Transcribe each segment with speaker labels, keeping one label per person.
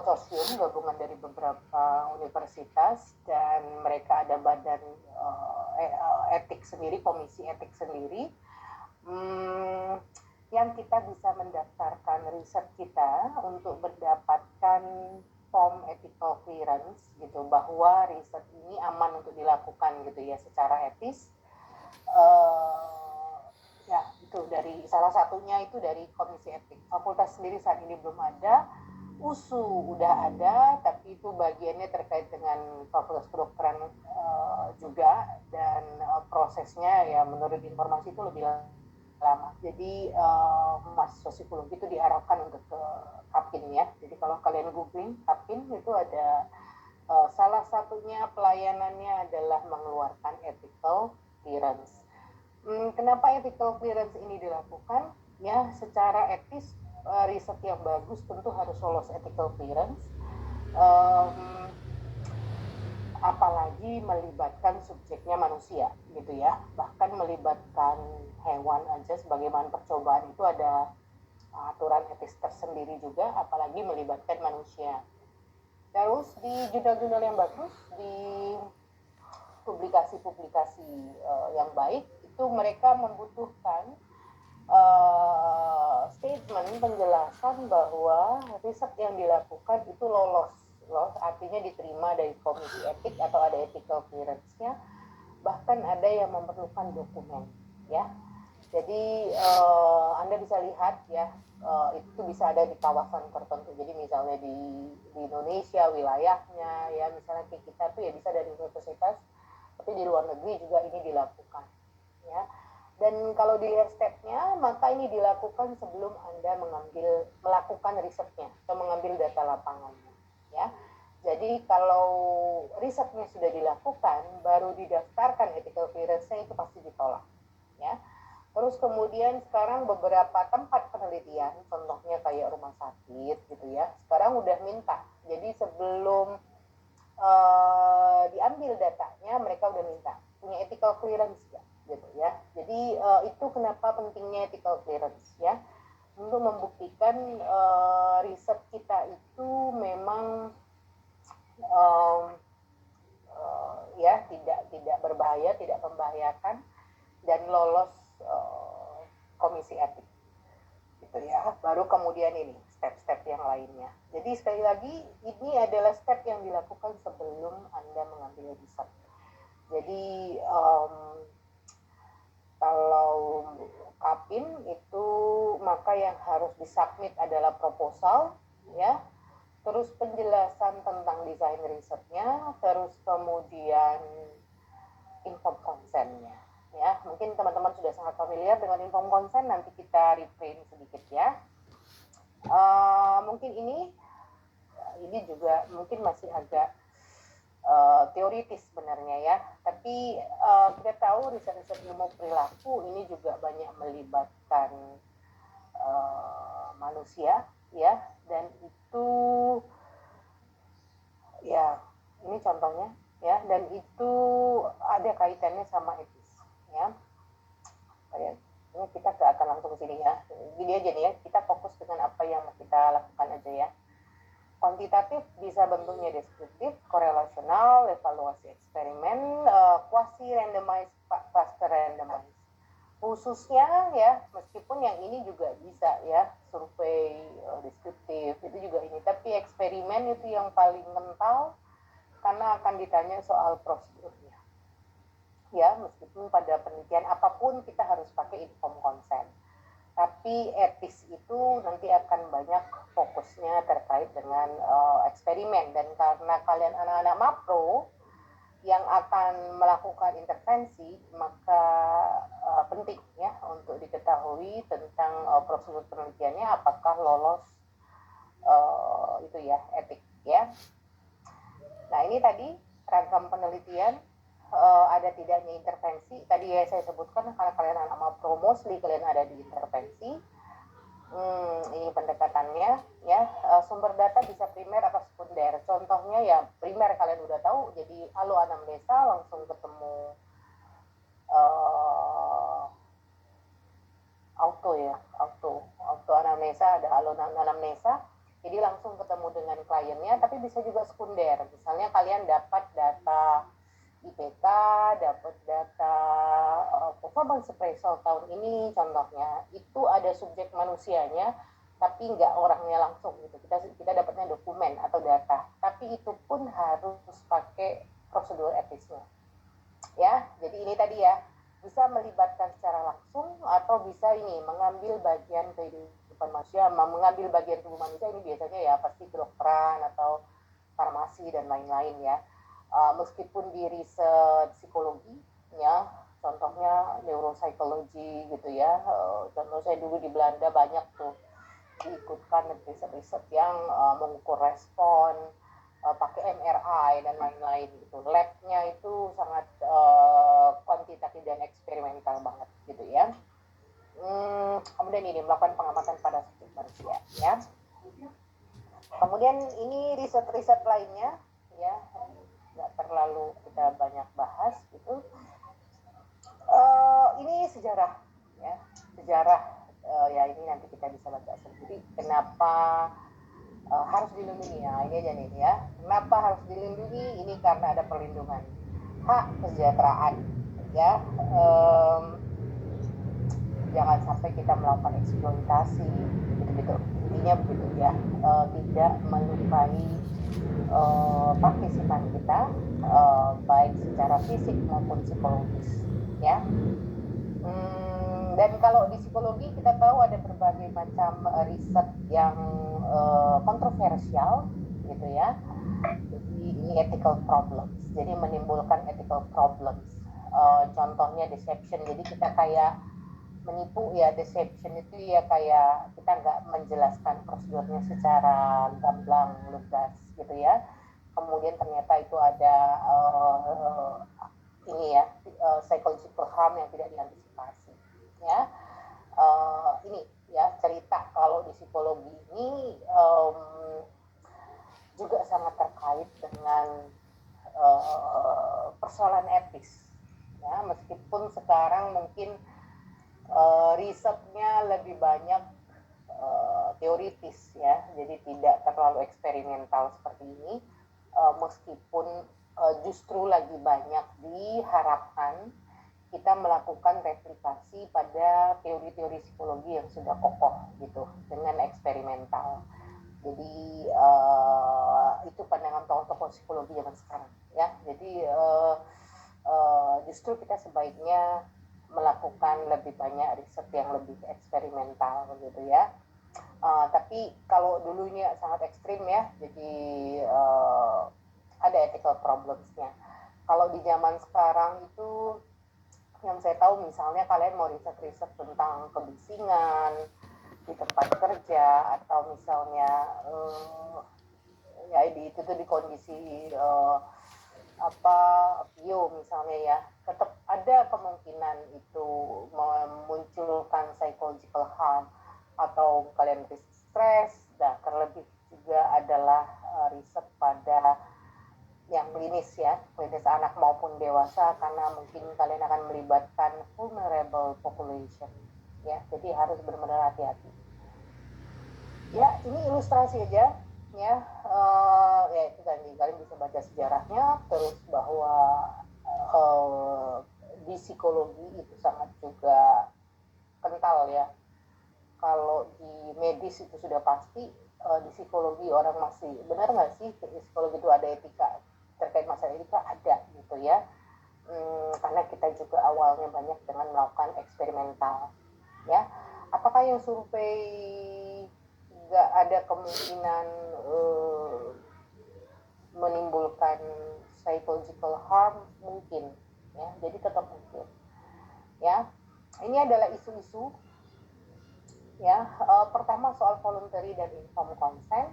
Speaker 1: konsorsium gabungan dari beberapa universitas, dan mereka ada badan etik sendiri, komisi etik sendiri, yang kita bisa mendaftarkan riset kita untuk mendapatkan form ethical clearance gitu, bahwa riset ini aman untuk dilakukan gitu ya secara etis. Ya itu dari salah satunya itu dari komisi etik. Fakultas sendiri saat ini belum ada. USU udah ada, tapi itu bagiannya terkait dengan fakultas kedokteran juga, dan prosesnya ya menurut informasi itu lebih lama. Jadi mahasiswa psikologi itu diarahkan untuk ke Kapin ya. Jadi kalau kalian googling Kapin itu ada salah satunya pelayanannya adalah mengeluarkan ethical clearance. Kenapa ethical clearance ini dilakukan? Ya, secara etis riset yang bagus tentu harus lolos ethical clearance. Apalagi melibatkan subjeknya manusia gitu ya, bahkan melibatkan hewan aja sebagaimana percobaan itu ada aturan etis tersendiri juga, apalagi melibatkan manusia. Terus di jurnal-jurnal yang bagus, di publikasi-publikasi yang baik itu mereka membutuhkan statement penjelasan bahwa riset yang dilakukan itu lolos, artinya diterima dari komisi etik atau ada ethical clearance-nya, bahkan ada yang memerlukan dokumen ya. Jadi Anda bisa lihat ya, itu bisa ada di kawasan tertentu. Jadi misalnya di Indonesia wilayahnya ya, misalnya kayak kita tuh ya bisa dari universitas, tapi di luar negeri juga ini dilakukan ya. Dan kalau dilihat stepnya, maka ini dilakukan sebelum Anda melakukan risetnya atau mengambil data lapangannya ya. Jadi kalau risetnya sudah dilakukan, baru didaftarkan ethical clearance-nya, itu pasti ditolak ya. Terus kemudian sekarang beberapa tempat penelitian, contohnya kayak rumah sakit gitu ya, sekarang udah minta. Jadi sebelum diambil datanya, mereka udah minta punya ethical clearance ya, gitu ya. Jadi itu kenapa pentingnya ethical clearance ya, untuk membuktikan riset kita itu memang ya tidak berbahaya, tidak membahayakan, dan lolos komisi etik gitu ya. Baru kemudian ini step-step yang lainnya. Jadi sekali lagi ini adalah step yang dilakukan sebelum Anda mengambil riset. Jadi kalau Kapin itu maka yang harus disubmit adalah proposal ya, terus penjelasan tentang desain risetnya, terus kemudian inform consent-nya ya. Mungkin teman-teman sudah sangat familiar dengan inform consent, nanti kita reprint sedikit ya. Mungkin ini juga mungkin masih agak teoritis sebenarnya ya, tapi kita tahu riset-riset ilmu perilaku ini juga banyak melibatkan manusia ya, dan itu ya ini contohnya ya, dan itu ada kaitannya sama etis ya. Ini kita gak akan langsung ke sini ya, gini aja nih ya, kita fokus dengan apa yang kita lakukan aja ya. Kuantitatif bisa bentuknya deskriptif, korelasional, evaluasi eksperimen, quasi randomized, cluster randomized. Khususnya ya, meskipun yang ini juga bisa ya, survei deskriptif itu juga ini, tapi eksperimen itu yang paling kental karena akan ditanya soal prosedurnya ya. Meskipun pada penelitian apapun kita harus pakai informed consent, tapi etis itu nanti akan banyak fokusnya terkait dengan eksperimen. Dan karena kalian anak-anak mapro yang akan melakukan intervensi, maka penting ya untuk diketahui tentang prosedur penelitiannya apakah lolos itu ya, etik ya. Nah ini tadi ragam penelitian, ada tidaknya intervensi. Tadi ya saya sebutkan karena kalian anak mapro mostly kalian ada di intervensi. Ini pendekatannya ya. Sumber data bisa primer atau sekunder. Contohnya ya primer kalian udah tahu, jadi halo anamnesa langsung ketemu auto anamnesa, ada halo anamnesa Jadi langsung ketemu dengan kliennya, tapi bisa juga sekunder. Misalnya kalian dapat data IPK, dapat data performance appraisal tahun ini contohnya, itu ada subjek manusianya, tapi nggak orangnya langsung gitu. Kita dapatnya dokumen atau data, tapi itu pun harus pakai prosedur etisnya. Ya, jadi ini tadi ya, bisa melibatkan secara langsung atau bisa ini mengambil bagian kehidupan manusia, mengambil bagian tubuh manusia. Ini biasanya ya pasti kedokteran atau farmasi dan lain-lain ya. Meskipun di riset psikologi ya, contohnya neuropsikologi gitu ya, contoh saya dulu di Belanda banyak tuh diikutkan riset-riset yang mengukur respon pakai MRI dan lain-lain gitu. Labnya itu sangat kuantitatif dan eksperimental banget gitu ya. Kemudian ini melakukan pengamatan pada subjek manusia ya. Kemudian ini riset-riset lainnya ya, nggak terlalu kita banyak bahas gitu. Ini sejarah ya, sejarah ya ini nanti kita bisa baca sendiri kenapa harus dilindungi ya, ini aja nih ya, kenapa harus dilindungi, ini karena ada perlindungan hak kesejahteraan ya, jangan sampai kita melakukan eksploitasi gitu-gitu, intinya begitu ya, tidak melukai partisipan kita baik secara fisik maupun psikologis ya. Dan kalau di psikologi kita tahu ada berbagai macam riset yang kontroversial gitu ya. Jadi ini ethical problems. Jadi menimbulkan ethical problems. Contohnya deception. Jadi kita kayak menipu ya, deception itu ya kayak kita nggak menjelaskan prosedurnya secara gamblang lugas gitu ya. Kemudian ternyata itu ada ini ya psychological harm yang tidak diantisipasi ya. Ini ya cerita kalau di psikologi ini juga sangat terkait dengan persoalan etis ya, meskipun sekarang mungkin risetnya lebih banyak teoritis ya, jadi tidak terlalu eksperimental seperti ini, meskipun justru lagi banyak diharapkan kita melakukan replikasi pada teori-teori psikologi yang sudah kokoh gitu dengan eksperimental. Jadi itu pandangan tokoh-tokoh psikologi zaman sekarang ya. Jadi justru kita sebaiknya melakukan lebih banyak riset yang lebih eksperimental begitu ya. Tapi kalau dulunya sangat ekstrim ya, jadi ada ethical problems-nya. Kalau di zaman sekarang itu yang saya tahu misalnya kalian mau riset-riset tentang kebisingan di tempat kerja atau misalnya ya itu tuh di kondisi bio misalnya ya, tetap ada kemungkinan itu memunculkan psychological harm atau kalian stres. Nah, terlebih juga adalah riset pada yang klinis ya, klinis anak maupun dewasa, karena mungkin kalian akan melibatkan vulnerable population ya, jadi harus benar-benar hati-hati ya. Ini ilustrasi aja ya, ya itu tadi kalian bisa baca sejarahnya, terus bahwa di psikologi itu sangat juga kental ya. Kalau di medis itu sudah pasti, di psikologi orang masih benar nggak sih di psikologi itu ada etika, terkait masalah etika ada gitu ya. Karena kita juga awalnya banyak dengan melakukan eksperimental ya. Apakah yang survei nggak ada kemungkinan menimbulkan psychological harm? Mungkin ya, jadi tetap mungkin ya. Ini adalah isu-isu ya. Pertama soal voluntary dan informed consent.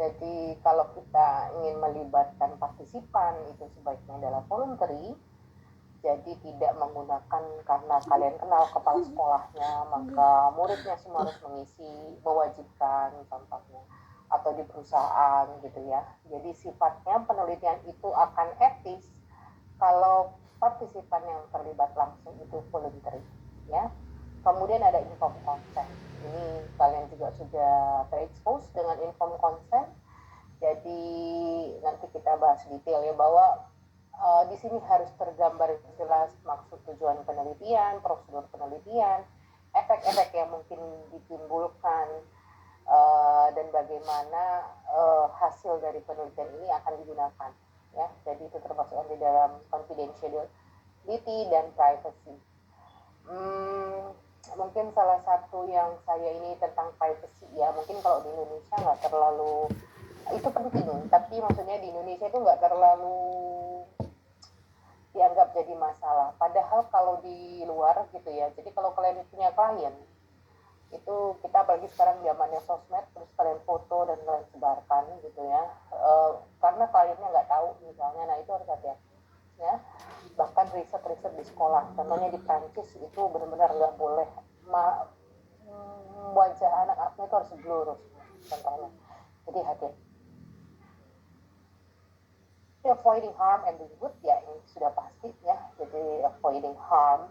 Speaker 1: Jadi kalau kita ingin melibatkan partisipan itu sebaiknya adalah voluntary. Jadi tidak menggunakan karena kalian kenal kepala sekolahnya maka muridnya semua harus mengisi, mewajibkan contohnya, atau di perusahaan gitu ya. Jadi sifatnya penelitian itu akan etis kalau partisipan yang terlibat langsung itu voluntary ya. Kemudian ada informed consent. Ini kalian juga sudah terekspos dengan informed consent. Jadi nanti kita bahas detail ya, bahwa di sini harus tergambar jelas maksud tujuan penelitian, prosedur penelitian, efek-efek yang mungkin ditimbulkan, dan bagaimana hasil dari penelitian ini akan digunakan. Ya, jadi itu termasuk di dalam confidentiality dan privacy. Mungkin salah satu yang saya ini tentang privacy ya, mungkin kalau di Indonesia nggak terlalu itu penting, tapi maksudnya di Indonesia itu nggak terlalu dianggap jadi masalah. Padahal kalau di luar gitu ya, jadi kalau kalian punya klien, itu kita apalagi sekarang zamannya sosmed, terus kalian foto dan kalian sebarkan gitu ya, karena kliennya nggak tahu misalnya, nah itu harus hati-hati ya. Bahkan riset-riset di sekolah, contohnya di Prancis itu benar-benar nggak boleh wajah anak-anaknya itu harus blur contohnya. Jadi hati-hati. Avoiding harm and doing good ya ini sudah pasti ya. Jadi avoiding harm,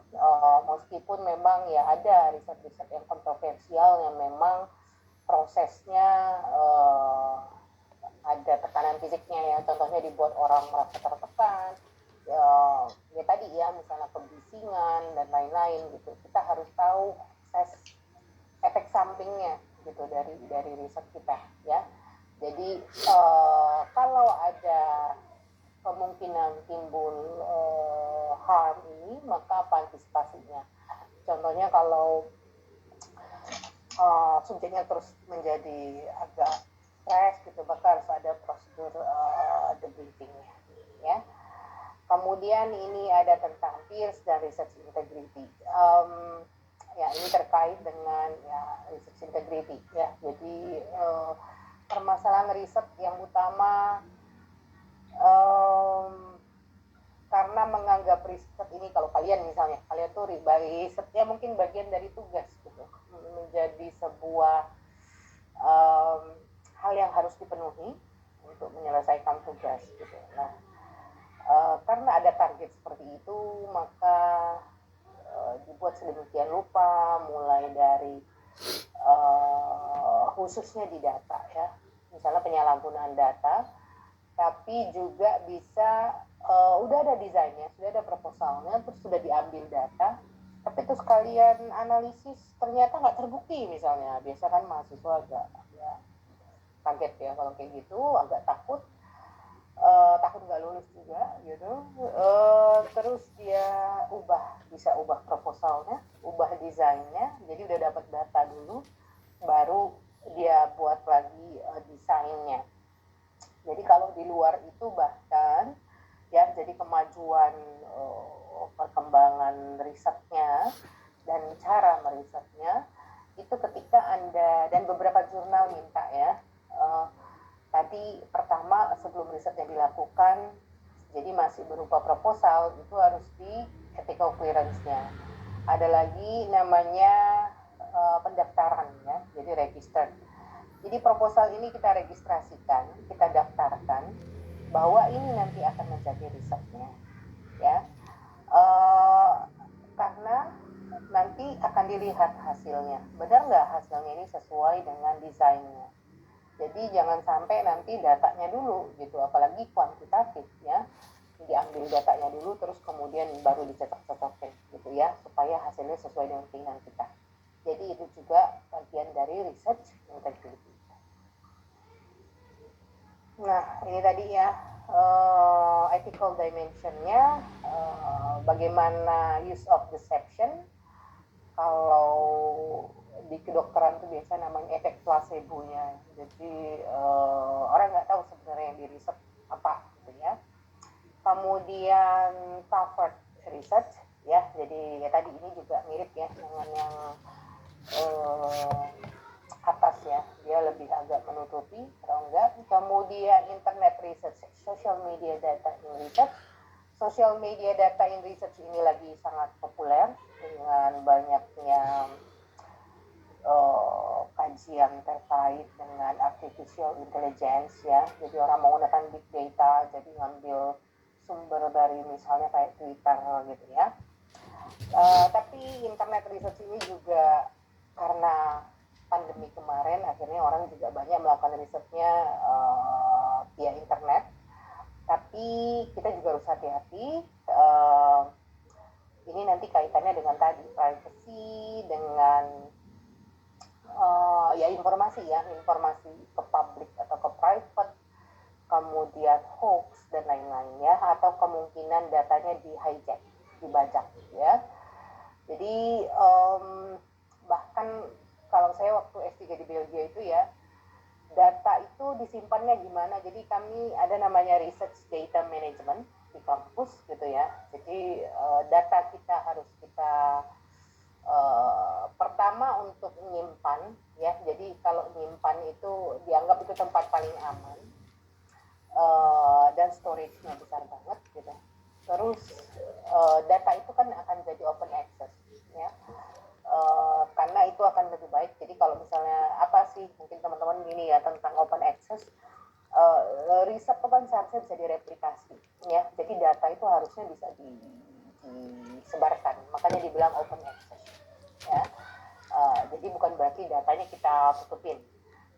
Speaker 1: meskipun memang ya ada riset-riset yang kontroversial yang memang prosesnya ada tekanan fisiknya ya, contohnya dibuat orang merasa tertekan, ya tadi ya misalnya kebisingan dan lain-lain gitu. Kita harus tahu efek sampingnya gitu dari riset kita ya. Jadi kalau ada kemungkinan timbul harm ini, maka apa antisipasinya? Contohnya kalau subjeknya terus menjadi agak stres gitu, maka harus ada prosedur debriefingnya ya. Kemudian ini ada tentang peers dan research integrity. Ya ini terkait dengan ya research integrity ya. Jadi permasalahan riset yang utama, karena menganggap riset ini, kalau kalian misalnya kalian tuh risetnya mungkin bagian dari tugas gitu, menjadi sebuah hal yang harus dipenuhi untuk menyelesaikan tugas gitu. Nah karena ada target seperti itu, maka dibuat sedemikian rupa, mulai dari khususnya di data ya, misalnya penyalahgunaan data, tapi juga bisa udah ada desainnya, sudah ada proposalnya, terus sudah diambil data, tapi terus kalian analisis ternyata nggak terbukti misalnya. Biasa kan mahasiswa agak ya, kaget ya kalau kayak gitu, agak takut nggak lulus juga gitu. Terus dia bisa ubah proposalnya, ubah desainnya, jadi udah dapat data dulu, baru dia buat lagi desainnya. Jadi kalau di luar itu bahkan ya, jadi kemajuan perkembangan risetnya dan cara merisetnya itu ketika Anda, dan beberapa jurnal minta ya, tadi pertama sebelum risetnya dilakukan, jadi masih berupa proposal, itu harus di ethical clearance-nya. Ada lagi namanya pendaftaran ya, jadi register. Jadi proposal ini kita registrasikan, kita daftarkan bahwa ini nanti akan menjadi risetnya ya, karena nanti akan dilihat hasilnya, benar nggak hasilnya ini sesuai dengan desainnya. Jadi jangan sampai nanti datanya dulu gitu, apalagi kuantitatif ya, diambil datanya dulu terus kemudian baru dicocok-cocokin gitu ya, supaya hasilnya sesuai dengan keinginan kita. Jadi itu juga bagian dari research integrity. Nah ini tadi ya ethical dimensionnya, bagaimana use of deception. Kalau di kedokteran itu biasa namanya efek placebo-nya. Jadi orang nggak tahu sebenarnya yang di riset apa gitu ya. Kemudian covered research ya, jadi ya tadi ini juga mirip ya dengan yang atas ya, dia lebih agak menutupi atau enggak. Kemudian internet research, social media data in research. Social media data in research ini lagi sangat populer dengan banyaknya kajian terkait dengan artificial intelligence ya. Jadi orang menggunakan big data, jadi ngambil sumber dari misalnya kayak Twitter gitu ya. Tapi internet research ini juga karena pandemi kemarin akhirnya orang juga banyak melakukan risetnya via internet. Tapi kita juga harus hati-hati. Ini nanti kaitannya dengan tadi privacy, dengan ya informasi ke publik atau ke private, kemudian hoax dan lain-lain ya, atau kemungkinan datanya di hijack, dibajak ya. Jadi bahkan kalau saya waktu S3 di Belgia itu ya, data itu disimpannya gimana. Jadi kami ada namanya research data management di kampus gitu ya. Jadi data kita harus kita pertama untuk menyimpan ya. Jadi kalau menyimpan itu dianggap itu tempat paling aman, dan storage-nya besar banget gitu. Terus data itu kan akan jadi open access ya. Karena itu akan lebih baik. Jadi kalau misalnya apa sih mungkin teman-teman gini ya tentang open access, riset itu kan seharusnya bisa direplikasi ya. Jadi data itu harusnya bisa disebarkan. Makanya dibilang open access ya. Jadi bukan berarti datanya kita tutupin.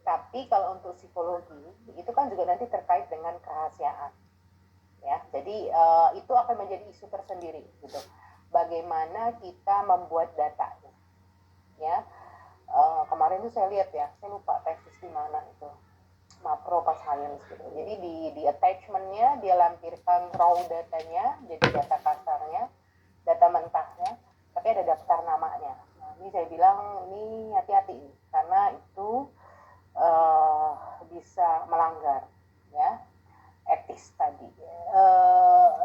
Speaker 1: Tapi kalau untuk psikologi itu kan juga nanti terkait dengan kerahasiaan ya. Jadi itu akan menjadi isu tersendiri gitu. Bagaimana kita membuat datanya ya. Kemarin tuh saya lihat ya, saya lupa tesis di mana itu, Mapro pas science gitu. Jadi di attachmentnya dia lampirkan raw datanya, jadi data kasarnya, data mentahnya, tapi ada daftar namanya. Nah, ini saya bilang ini hati-hati karena itu bisa melanggar ya etis tadi.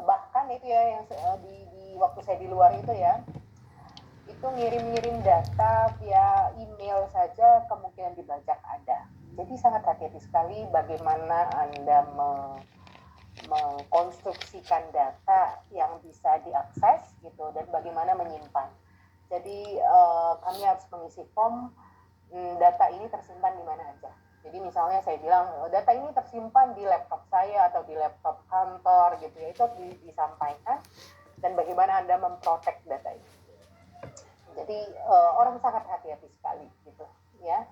Speaker 1: Bahkan itu ya yang di waktu saya di luar itu ya, itu ngirim-ngirim data via email saja kemungkinan dibajak ada. Jadi sangat hati-hati sekali bagaimana Anda mengkonstruksikan data yang bisa diakses gitu dan bagaimana menyimpan. Jadi kami harus mengisi form data ini tersimpan di mana aja. Jadi misalnya saya bilang data ini tersimpan di laptop saya atau di laptop kantor gitu ya, itu disampaikan dan bagaimana Anda memprotek data itu. Jadi orang sangat hati-hati sekali gitu ya.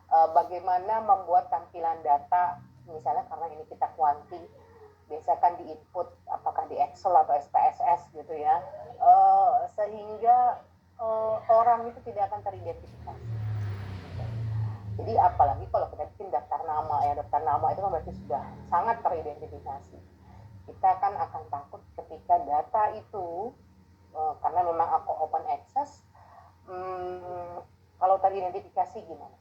Speaker 1: Bagaimana membuat tampilan data misalnya karena ini kita kuanti, biasa kan di input apakah di Excel atau SPSS gitu ya, sehingga orang itu tidak akan teridentifikasi. Jadi apalagi kalau kita bikin daftar nama ya, daftar nama itu kan berarti sudah sangat teridentifikasi. Kita kan akan takut ketika data itu karena memang aku open access, kalau teridentifikasi gimana?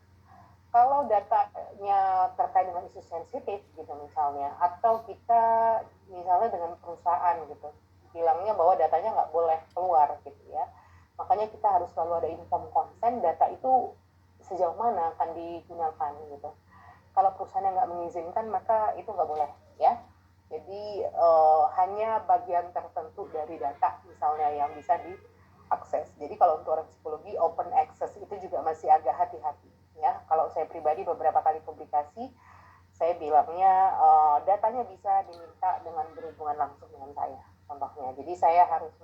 Speaker 1: Kalau datanya terkait dengan isu sensitif gitu misalnya, atau kita misalnya dengan perusahaan gitu, bilangnya bahwa datanya nggak boleh keluar gitu ya, makanya kita harus selalu ada inform consent, data itu sejauh mana akan digunakan gitu. Kalau perusahaan nggak mengizinkan maka itu nggak boleh ya. Jadi hanya bagian tertentu dari data misalnya yang bisa diakses. Jadi kalau untuk orang psikologi open access itu juga masih agak hati-hati ya. Kalau saya pribadi beberapa kali publikasi saya bilangnya datanya bisa diminta dengan berhubungan langsung dengan saya contohnya. Jadi saya harus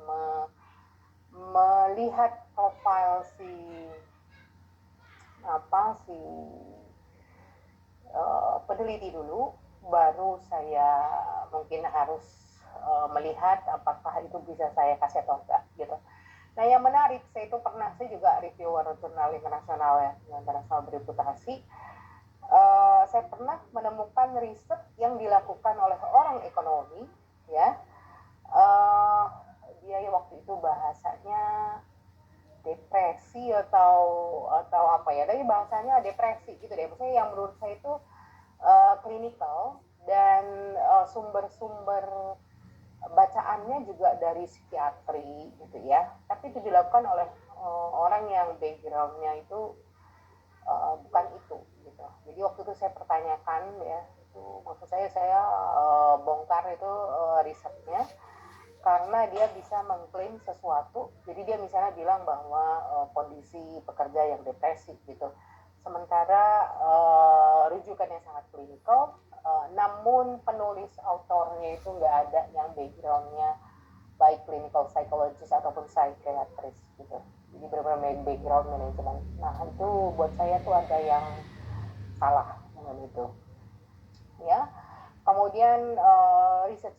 Speaker 1: melihat profil si peneliti dulu, baru saya mungkin harus melihat apakah itu bisa saya kasih atau enggak gitu. Nah yang menarik, saya juga reviewer jurnal internasional ya, internasional bereputasi. Saya pernah menemukan riset yang dilakukan oleh orang ekonomi ya. Dia waktu itu bahasanya depresi atau apa ya, tapi bahasanya depresi gitu deh. Maksudnya yang menurut saya itu klinikal dan sumber-sumber bacaannya juga dari psikiatri gitu ya. Tapi itu dilakukan oleh orang yang backgroundnya itu bukan itu gitu. Jadi waktu itu saya pertanyakan ya, itu maksud saya bongkar itu risetnya karena dia bisa mengklaim sesuatu. Jadi dia misalnya bilang bahwa kondisi pekerja yang depresi gitu. Sementara rujukannya sangat klinikal, namun penulis autornya itu nggak ada yang backgroundnya baik clinical psychologist ataupun psychiatrist gitu. Jadi benar-benar background manajemen. Nah itu buat saya tuh ada yang salah dengan itu. Ya, kemudian research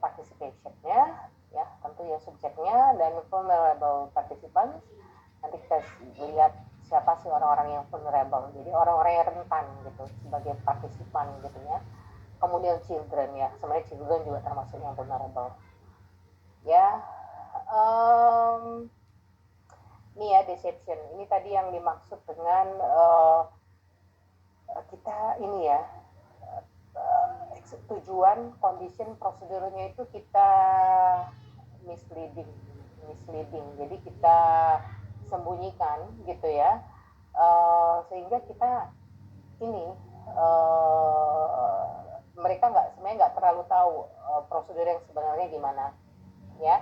Speaker 1: participation-nya, ya tentu ya subjeknya dan vulnerable participants. Nanti kita lihat siapa sih orang-orang yang vulnerable. Jadi orang-orang yang rentan gitu sebagai partisipan gitu ya. Kemudian children ya, sebenarnya children juga termasuk yang vulnerable. Ya, ini ya deception. Ini tadi yang dimaksud dengan kita ini ya tujuan, condition, prosedurnya itu kita misleading. Jadi kita sembunyikan gitu ya, sehingga kita ini mereka sebenarnya nggak terlalu tahu prosedur yang sebenarnya gimana ya.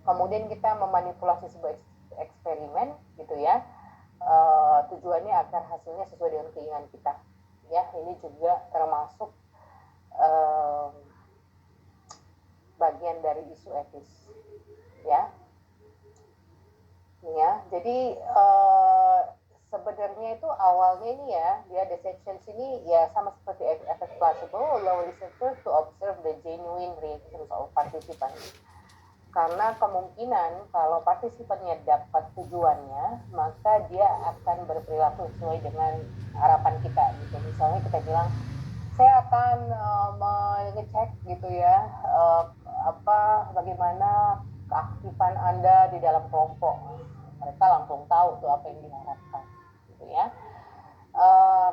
Speaker 1: Kemudian kita memanipulasi sebuah eksperimen gitu ya, tujuannya agar hasilnya sesuai dengan keinginan kita ya. Ini juga termasuk bagian dari isu etis ya. Jadi sebenarnya itu awalnya ini ya, dia deception ini ya sama seperti efek placebo, allow researchers to observe the genuine reactions of participants. Karena kemungkinan kalau partisipannya dapat tujuannya, maka dia akan berperilaku sesuai dengan harapan kita gitu. Misalnya kita bilang, saya akan mengecek gitu ya, bagaimana keaktifan Anda di dalam kelompok. Mereka langsung tahu tuh apa yang diharapkan gitu ya.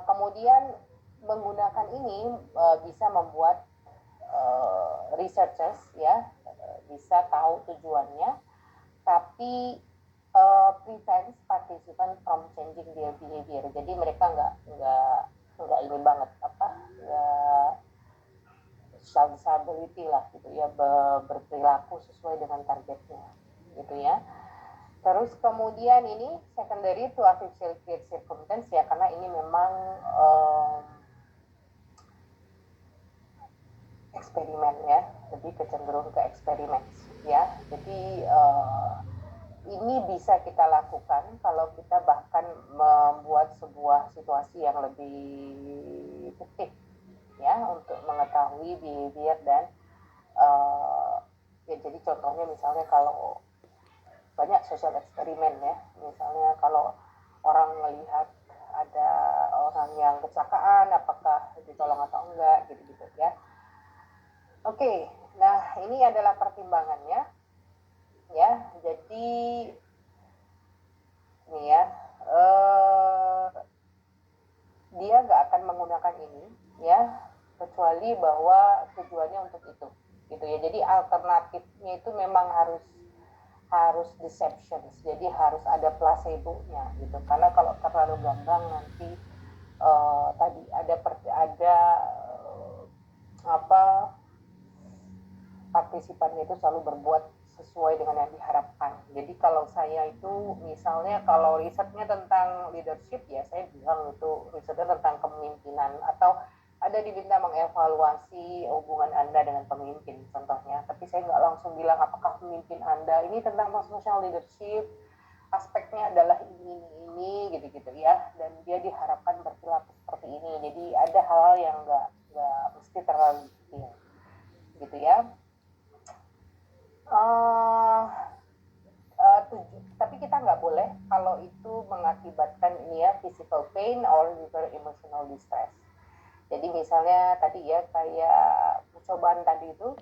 Speaker 1: Kemudian menggunakan ini bisa membuat researchers ya bisa tahu tujuannya, tapi prevents participant from changing their behavior. Jadi mereka nggak ini banget nggak accountability lah gitu ya, berperilaku sesuai dengan targetnya gitu ya. Terus kemudian ini secondary to artificial create circumstance ya, karena ini memang eksperimen ya, lebih kecenderung ke eksperimen ya. Jadi ini bisa kita lakukan kalau kita bahkan membuat sebuah situasi yang lebih efektif ya untuk mengetahui behavior dan ya, jadi contohnya misalnya kalau banyak social eksperimen ya, misalnya kalau orang melihat ada orang yang kecelakaan, apakah ditolong atau enggak gitu-gitu ya. Oke, nah ini adalah pertimbangannya ya. Jadi ini ya, dia nggak akan menggunakan ini ya, kecuali bahwa tujuannya untuk itu gitu ya. Jadi alternatifnya itu memang harus deception, jadi harus ada placebo-nya gitu. Karena kalau terlalu gamblang nanti tadi ada partisipannya itu selalu berbuat sesuai dengan yang diharapkan. Jadi kalau saya itu misalnya kalau risetnya tentang leadership ya, saya bilang itu risetnya tentang kepemimpinan, atau ada diminta mengevaluasi hubungan Anda dengan pemimpin contohnya, tapi saya nggak langsung bilang apakah pemimpin Anda ini tentang social leadership, aspeknya adalah ini gitu-gitu ya, dan dia diharapkan berperilaku seperti ini. Jadi ada hal-hal yang nggak mesti terlalu gitu ya. Tapi kita nggak boleh kalau itu mengakibatkan ini ya physical pain or emotional distress. Jadi misalnya tadi ya kayak percobaan tadi itu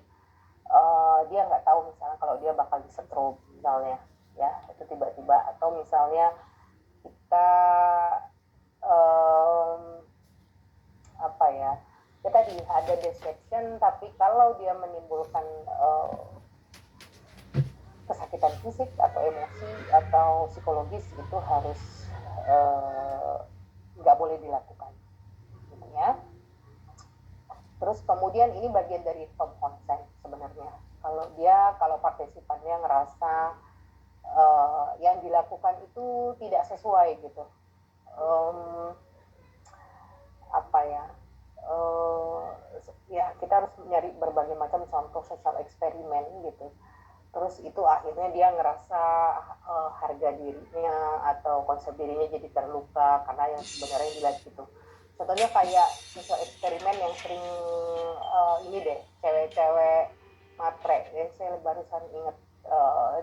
Speaker 1: dia nggak tahu misalnya kalau dia bakal di-stroke misalnya ya, itu tiba-tiba, atau misalnya kita ya tadi ada deception, tapi kalau dia menimbulkan kesakitan fisik atau emosi atau psikologis, itu harus nggak boleh dilakukan gitu ya. Terus kemudian ini bagian dari informed consent sebenarnya. Kalau partisipannya ngerasa yang dilakukan itu tidak sesuai gitu, ya kita harus nyari berbagai macam contoh social eksperimen gitu. terus itu akhirnya dia ngerasa harga dirinya atau konsep dirinya jadi terluka karena yang sebenarnya dilihat gitu. Contohnya kayak sosial eksperimen yang sering ini deh, cewek-cewek matre ya, saya barusan inget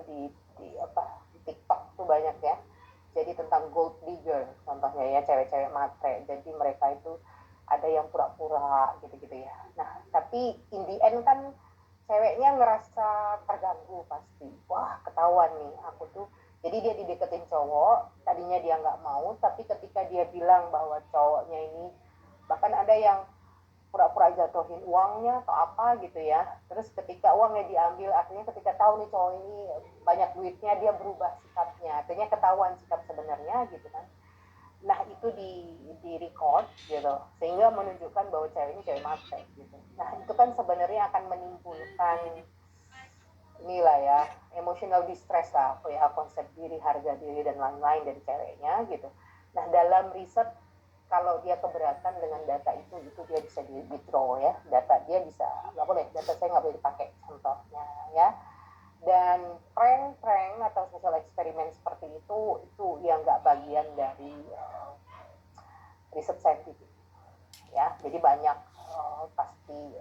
Speaker 1: di apa di TikTok tuh banyak ya, jadi tentang gold digger contohnya ya, cewek-cewek matre, jadi mereka itu ada yang pura-pura gitu-gitu ya. Nah tapi in the end kan ceweknya ngerasa terganggu pasti, wah ketahuan nih aku tuh, jadi dia dideketin cowok, tadinya dia nggak mau, tapi ketika dia bilang bahwa cowoknya ini, bahkan ada yang pura-pura jatuhin uangnya atau apa gitu ya, terus ketika uangnya diambil, artinya ketika tahu nih cowok ini banyak duitnya, dia berubah sikapnya, artinya ketahuan sikap sebenarnya gitu kan. Nah itu di record gitu, sehingga menunjukkan bahwa cewek ini cewek matre gitu. Nah itu kan sebenarnya akan menimbulkan inilah ya, emotional distress lah ya, konsep diri, harga diri dan lain-lain dari ceweknya gitu. Nah dalam riset, kalau dia keberatan dengan data itu dia bisa di withdraw ya, data dia bisa, nggak boleh, data saya nggak boleh dipakai contohnya ya. Dan prank atau social eksperimen seperti itu yang nggak bagian dari riset saintifik ya, jadi banyak pasti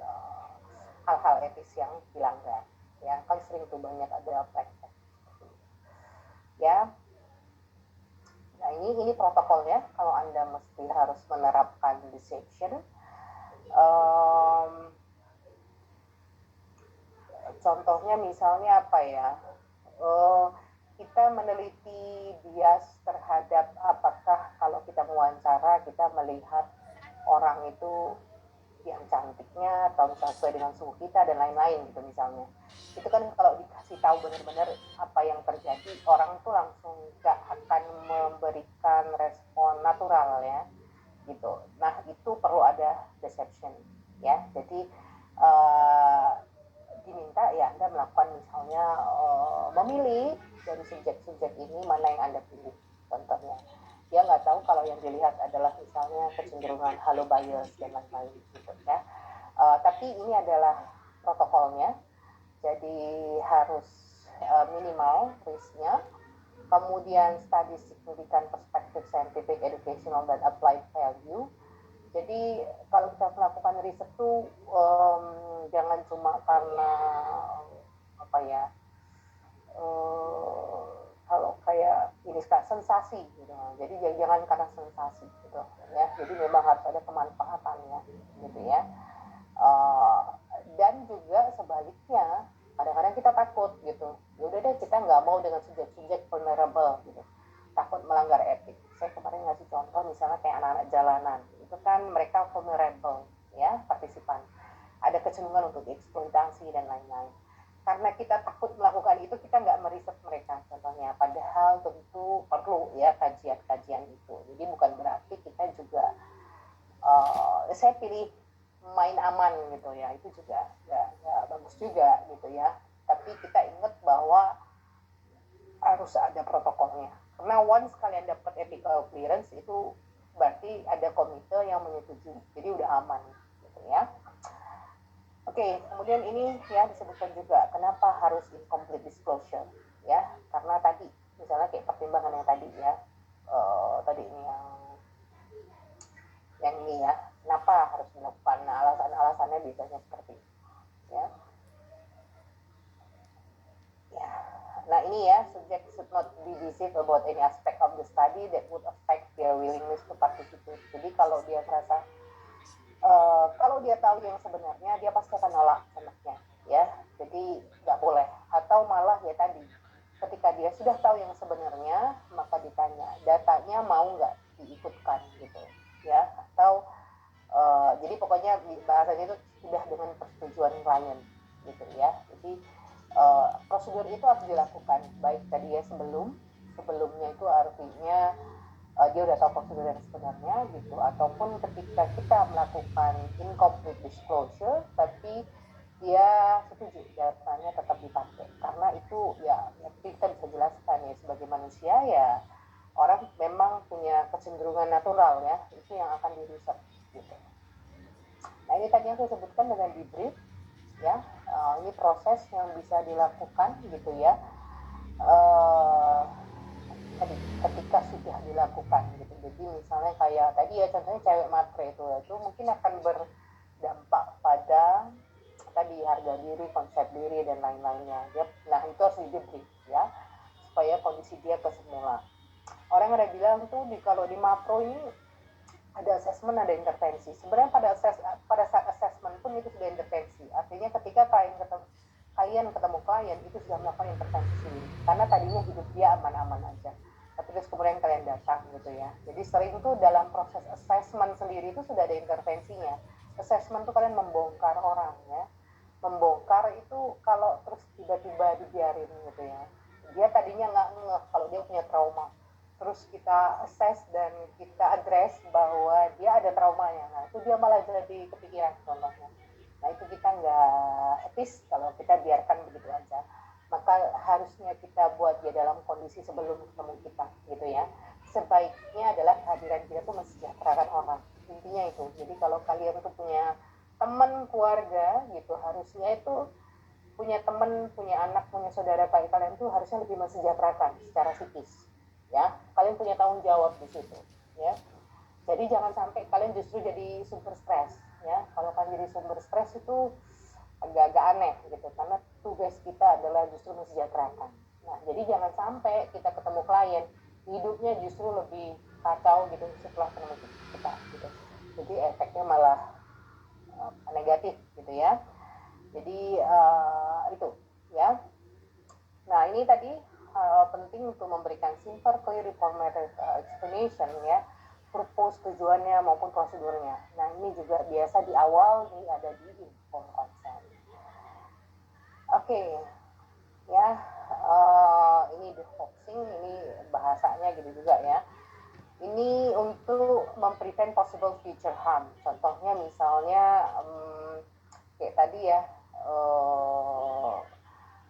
Speaker 1: hal-hal etis yang dilanggar ya, kan sering tuh banyak ada prank ya. Nah ini protokolnya kalau Anda mesti harus menerapkan deception. Contohnya misalnya apa ya, kita meneliti bias terhadap apakah kalau kita mewawancara kita melihat orang itu yang cantiknya atau misalnya sesuai dengan suhu kita dan lain-lain gitu misalnya. Itu kan kalau dikasih tahu benar-benar apa yang terjadi, orang tuh langsung gak akan memberikan respon natural ya gitu. Nah itu perlu ada deception ya. Jadi diminta ya Anda melakukan misalnya memilih dari subjek-subjek ini mana yang Anda pilih. Contohnya dia nggak tahu kalau yang dilihat adalah misalnya kecenderungan halo bias dan lain-lain gitu ya. Tapi ini adalah protokolnya, jadi harus minimal risknya. Kemudian study signifikan perspektif scientific, educational, dan applied value. Jadi kalau kita melakukan riset tuh jangan cuma karena apa ya, kalau kayak ini sensasi gitu. Jadi jangan karena sensasi gitu ya. Jadi memang harus ada kemanfaatannya gitu ya. Dan juga sebaliknya, kadang-kadang kita takut gitu. Ya udah deh kita nggak mau dengan subjek-subjek vulnerable gitu. Takut melanggar etik. Saya kemarin ngasih contoh misalnya kayak anak-anak jalanan. Itu kan mereka vulnerable ya, partisipan. Ada kecenderungan untuk eksploitasi dan lain-lain. Karena kita takut melakukan itu, kita nggak meriset mereka contohnya. Padahal tentu perlu ya kajian-kajian itu. Jadi bukan berarti kita juga saya pilih main aman gitu ya, itu juga nggak bagus juga gitu ya. Tapi kita ingat bahwa harus ada protokolnya. Karena once kalian dapat ethical clearance itu berarti ada komite yang menyetujui. Jadi udah aman gitu ya. Oke, kemudian ini ya disebutkan juga kenapa harus incomplete disclosure ya, karena tadi misalnya kayak pertimbangan yang tadi ya, tadi ini yang ini ya, kenapa harus dilakukan, nah, alasan-alasannya biasanya seperti itu ya. Ya, nah ini ya, subject should not be deceived about any aspect of the study that would affect their willingness to participate. Jadi kalau dia merasa kalau dia tahu yang sebenarnya, dia pasti akan nolak anaknya ya, jadi nggak boleh. Atau malah ya tadi, ketika dia sudah tahu yang sebenarnya, maka ditanya datanya mau nggak diikutkan gitu ya. Atau jadi pokoknya bahasanya itu sudah dengan persetujuan klien gitu ya. Jadi prosedur itu harus dilakukan baik tadi ya, sebelumnya itu artinya dia udah tahu prosedur yang sebenarnya gitu, ataupun ketika kita melakukan incomplete disclosure tapi dia setuju datanya tetap dipakai, karena itu ya kita bisa jelaskan ya, sebagai manusia ya orang memang punya kecenderungan natural ya, itu yang akan di-research gitu. Nah ini tadi yang saya sebutkan dengan debrief ya, ini proses yang bisa dilakukan gitu ya, uh, ketika sudah dilakukan gitu. Jadi misalnya kayak tadi ya contohnya cewek matre itu mungkin akan berdampak pada tadi harga diri, konsep diri dan lain-lainnya. Nah itu harus di debrief ya supaya kondisi dia ke semula. Orang ada bilang tuh kalau di Mapro ini ada assessment, ada intervensi. Sebenarnya pada saat assessment pun itu sudah intervensi. Artinya ketika kalian ketemu klien itu sudah melakukan intervensi sendiri. Karena tadinya hidup dia aman-aman aja. Tapi terus kemudian kalian datang gitu ya. Jadi sering tuh dalam proses assessment sendiri itu sudah ada intervensinya. Assessment tuh kalian membongkar orang ya. Membongkar itu kalau terus tiba-tiba dibiarin gitu ya. Dia tadinya nggak ngeh kalau dia punya trauma. Terus kita assess dan kita address bahwa dia ada traumanya. Nah itu dia malah jadi kepikiran contohnya. Nah itu kita nggak etis kalau kita biarkan begitu aja. Maka harusnya kita buat dia dalam kondisi sebelum ketemu kita gitu ya. Sebaiknya adalah kehadiran kita tuh mensejahterakan orang. Intinya itu. Jadi kalau kalian tuh punya teman keluarga gitu, harusnya itu punya teman, punya anak, punya saudara kayak kalian tuh harusnya lebih mensejahterakan secara psikis. Ya, kalian punya tanggung jawab di situ. Ya, jadi jangan sampai kalian justru jadi sumber stres. Ya, kalau kalian jadi sumber stres itu agak-agak aneh gitu, karena tugas kita adalah justru mensejahterakan. Nah, jadi jangan sampai kita ketemu klien hidupnya justru lebih kacau gitu setelah ketemu kita gitu. Jadi efeknya malah negatif gitu ya. Jadi itu ya. Nah ini tadi penting untuk memberikan simple, clear, informative explanation ya, purpose, tujuannya maupun prosedurnya. Nah ini juga biasa di awal nih ada di inform consent. Oke, ya ini defoxing, ini bahasanya gitu juga ya. Ini untuk memprevent possible future harm. Contohnya misalnya kayak tadi ya,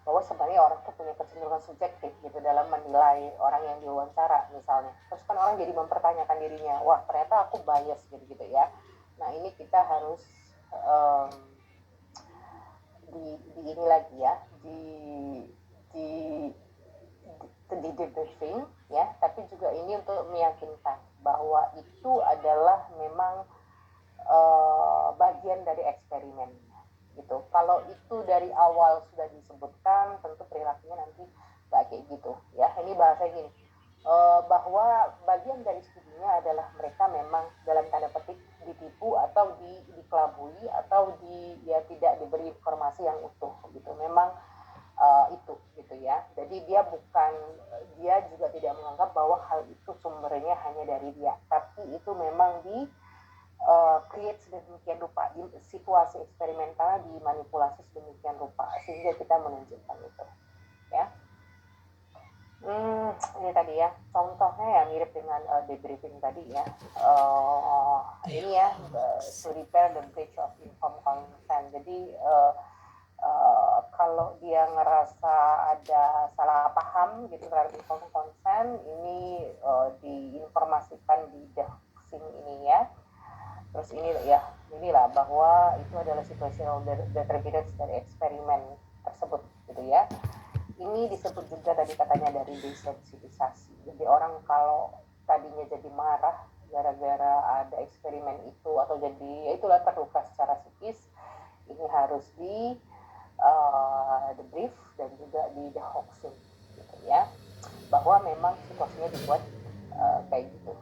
Speaker 1: bahwa sebenarnya orang tuh punya kecenderungan subjektif gitu dalam menilai orang yang diwawancara misalnya. Terus kan orang jadi mempertanyakan dirinya, wah ternyata aku bias gitu ya. Nah ini kita harus di ini lagi ya, di debriefing ya, tapi juga ini untuk meyakinkan bahwa itu adalah memang bagian dari eksperimen gitu. Kalau itu dari awal sudah disebutkan, tentu perilakunya nanti nggak kayak gitu ya. Ini bahasa gini, bahwa bagian dari studinya adalah mereka memang dalam tanda petik ditipu atau dikelabui atau ya tidak diberi informasi yang utuh gitu. Memang itu gitu ya. Jadi dia juga tidak menganggap bahwa hal itu sumbernya hanya dari dia, tapi itu memang create sedemikian rupa, di situasi eksperimental dimanipulasi sedemikian rupa sehingga kita menunjukkan itu ya. Ini tadi ya contohnya ya mirip dengan debriefing tadi ya. Ini ya to repair the breach of informed consent. Jadi kalau dia ngerasa ada salah paham gitu terhadap informed consent, ini diinformasikan di doxing ini ya. Terus inilah bahwa itu adalah situational determinants dari eksperimen tersebut gitu ya. Ini disebut juga tadi katanya dari desensitisasi. Jadi orang kalau tadinya jadi marah gara-gara ada eksperimen itu atau jadi ya itulah terluka secara psikis, ini harus debrief dan juga di dehoxing gitu ya, bahwa memang situasinya dibuat kayak gitu.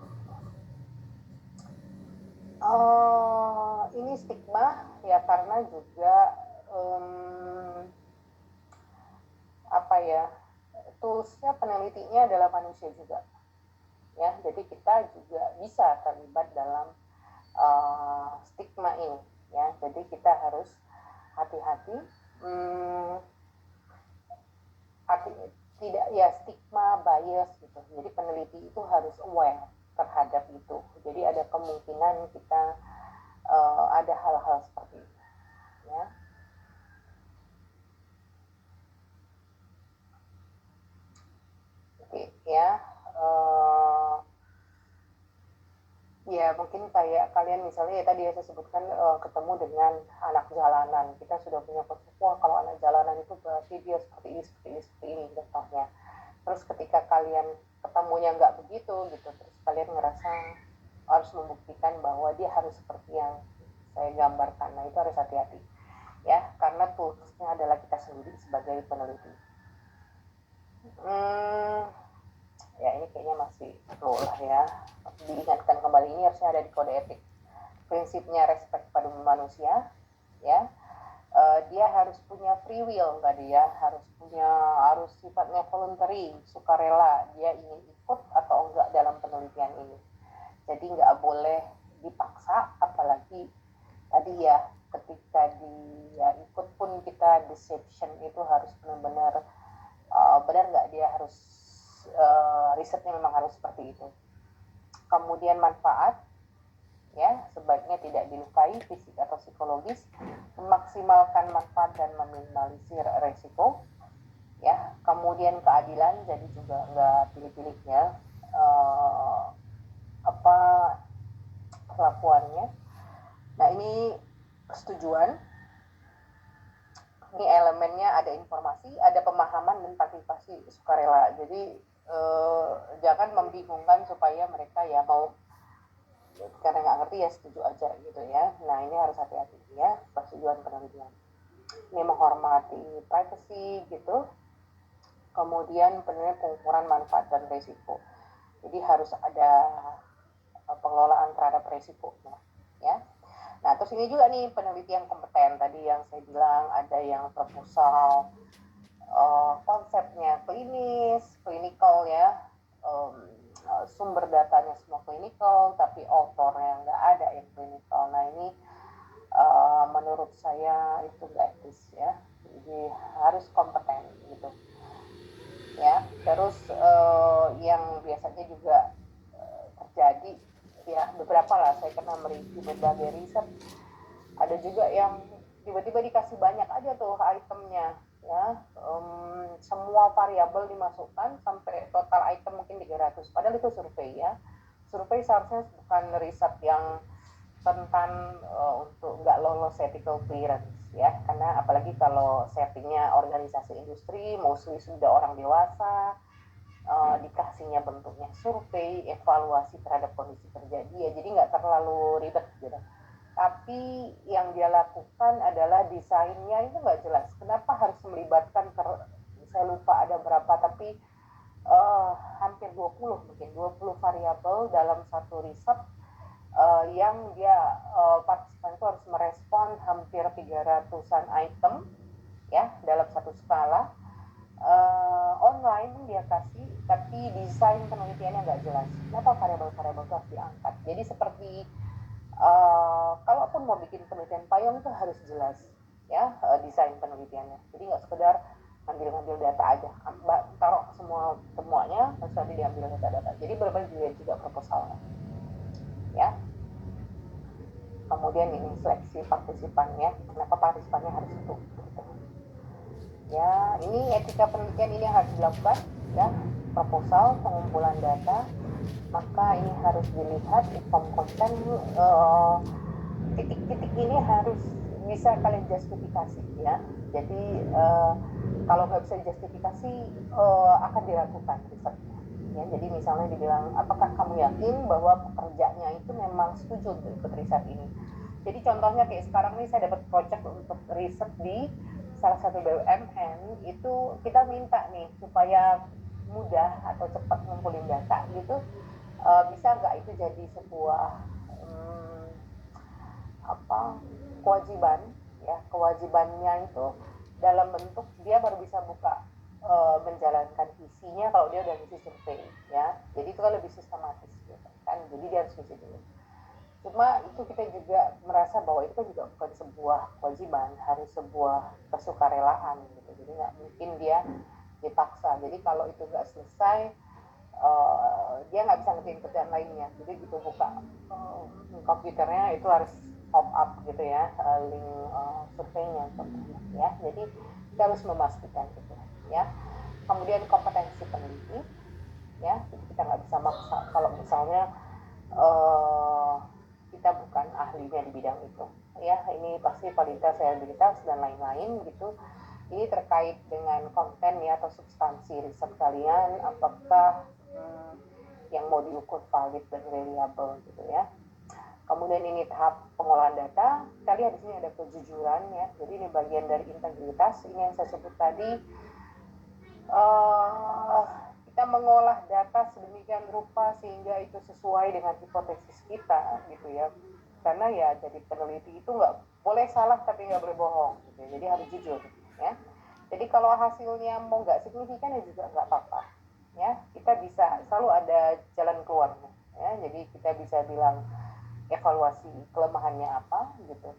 Speaker 1: Ini stigma ya karena juga toolsnya penelitinya adalah manusia juga ya, jadi kita juga bisa terlibat dalam stigma ini ya, jadi kita harus hati-hati tidak ya stigma bias gitu. Jadi peneliti itu harus aware terhadap itu. Jadi ada kemungkinan kita ada hal-hal seperti itu ya. Oke ya. Ya mungkin kayak kalian misalnya ya tadi saya sebutkan ketemu dengan anak jalanan, kita sudah punya konsep, wah kalau anak jalanan itu berarti dia seperti ini contohnya. Terus ketika kalian ketemunya nggak begitu gitu, terus kalian ngerasa harus membuktikan bahwa dia harus seperti yang saya gambarkan. Nah itu harus hati-hati ya, karena toolsnya adalah kita sendiri sebagai peneliti. Ya ini kayaknya masih slow lah ya. Diingatkan kembali, ini harusnya ada di kode etik. Prinsipnya respect pada manusia, ya. Dia harus punya free will, nggak dia harus sifatnya voluntary, sukarela, dia ingin ikut atau enggak dalam penelitian ini. Jadi nggak boleh dipaksa, apalagi tadi ya ketika dia ikut pun kita deception itu harus benar-benar benar nggak dia harus risetnya memang harus seperti itu. Kemudian manfaat, ya sebaiknya tidak dilukai fisik atau psikologis, memaksimalkan manfaat dan meminimalisir resiko, ya. Kemudian keadilan, jadi juga nggak pilih-pilihnya perlakuannya. Nah ini persetujuan, ini elemennya ada informasi, ada pemahaman dan partisipasi sukarela. Jadi jangan membingungkan supaya mereka ya mau karena nggak ngerti ya setuju aja gitu ya. Nah ini harus hati-hati ya, persetujuan penelitian. Ini menghormati privacy gitu. Kemudian pengukuran manfaat dan resiko. Jadi harus ada pengelolaan terhadap resikonya ya. Nah terus ini juga nih penelitian kompeten, tadi yang saya bilang ada yang proposal, konsepnya klinikal ya, sumber datanya semua klinikal tapi autornya nggak ada yang klinikal. Nah ini menurut saya itu nggak etis ya, jadi harus kompeten gitu ya. Terus yang biasanya juga terjadi ya, beberapa lah saya pernah mereview berbagai riset, ada juga yang tiba-tiba dikasih banyak aja tuh itemnya ya, semua variabel dimasukkan sampai total item mungkin 300, padahal itu survei ya. Survei seharusnya bukan riset yang tentang untuk nggak lolos ethical clearance ya, karena apalagi kalau settingnya organisasi industri mostly sudah orang dewasa, dikasihnya bentuknya survei evaluasi terhadap kondisi kerja dia, jadi nggak terlalu ribet gitu. Tapi yang dia lakukan adalah desainnya itu nggak jelas. Kenapa harus melibatkan, saya lupa ada berapa, tapi hampir 20 mungkin 20 variabel dalam satu riset, yang dia partisipan itu harus merespon hampir 300-an item ya dalam satu skala. Online dia kasih, tapi desain penelitiannya nggak jelas. Kenapa variabel-variabel itu harus diangkat? Jadi seperti kalaupun mau bikin penelitian payung itu harus jelas ya, desain penelitiannya. Jadi nggak sekedar ngambil data aja, taruh semua temuannya terus nanti diambil data-data. Jadi benar-benar dilihat juga proposalnya ya. Kemudian ini seleksi partisipannya, kenapa partisipannya harus itu gitu. Ya ini etika penelitian ini harus dilakukan ya, proposal pengumpulan data, maka ini harus dilihat inform consent, titik-titik ini harus bisa kalian justifikasi ya. Jadi kalau nggak bisa justifikasi akan diragukan risetnya ya. Jadi misalnya dibilang, apakah kamu yakin bahwa pekerjanya itu memang setuju untuk ikut riset ini. Jadi contohnya kayak sekarang nih saya dapat project untuk riset di salah satu BUMN, itu kita minta nih supaya mudah atau cepat ngumpulin data gitu, bisa nggak itu jadi sebuah kewajiban ya. Kewajibannya itu dalam bentuk dia baru bisa buka menjalankan isinya kalau dia udah ngisi survei ya. Jadi itu kan lebih sistematis gitu kan, jadi dia harus ngisi dulu. Cuma itu kita juga merasa bahwa itu kan juga bukan sebuah kewajiban, harus sebuah kesukarelaan gitu. Jadi nggak mungkin dia dipaksa. Jadi kalau itu nggak selesai, dia nggak bisa ngerjain kerjaan lainnya. Jadi gitu buka komputernya itu harus pop up gitu ya, link surveinya contohnya ya. Jadi kita harus memastikan gitu ya. Kemudian kompetensi peneliti ya, jadi kita nggak bisa maksa. Kalau misalnya kita bukan ahlinya di bidang itu. Ya, ini pasti kualitas reliabilitas dan lain-lain gitu. Ini terkait dengan konten ya atau substansi riset kalian, apakah yang mau diukur valid dan reliable gitu ya. Kemudian ini tahap pengolahan data. Kita lihat di sini ada kejujuran ya. Jadi ini bagian dari integritas. Ini yang saya sebut tadi. Kita mengolah data sedemikian rupa sehingga itu sesuai dengan hipotesis kita gitu ya. Karena ya jadi peneliti itu nggak boleh salah tapi nggak boleh bohong gitu ya. Jadi harus jujur ya. Jadi kalau hasilnya mau nggak signifikan ya juga nggak apa-apa ya. Kita bisa selalu ada jalan keluarnya ya. Jadi kita bisa bilang evaluasi kelemahannya apa gitu.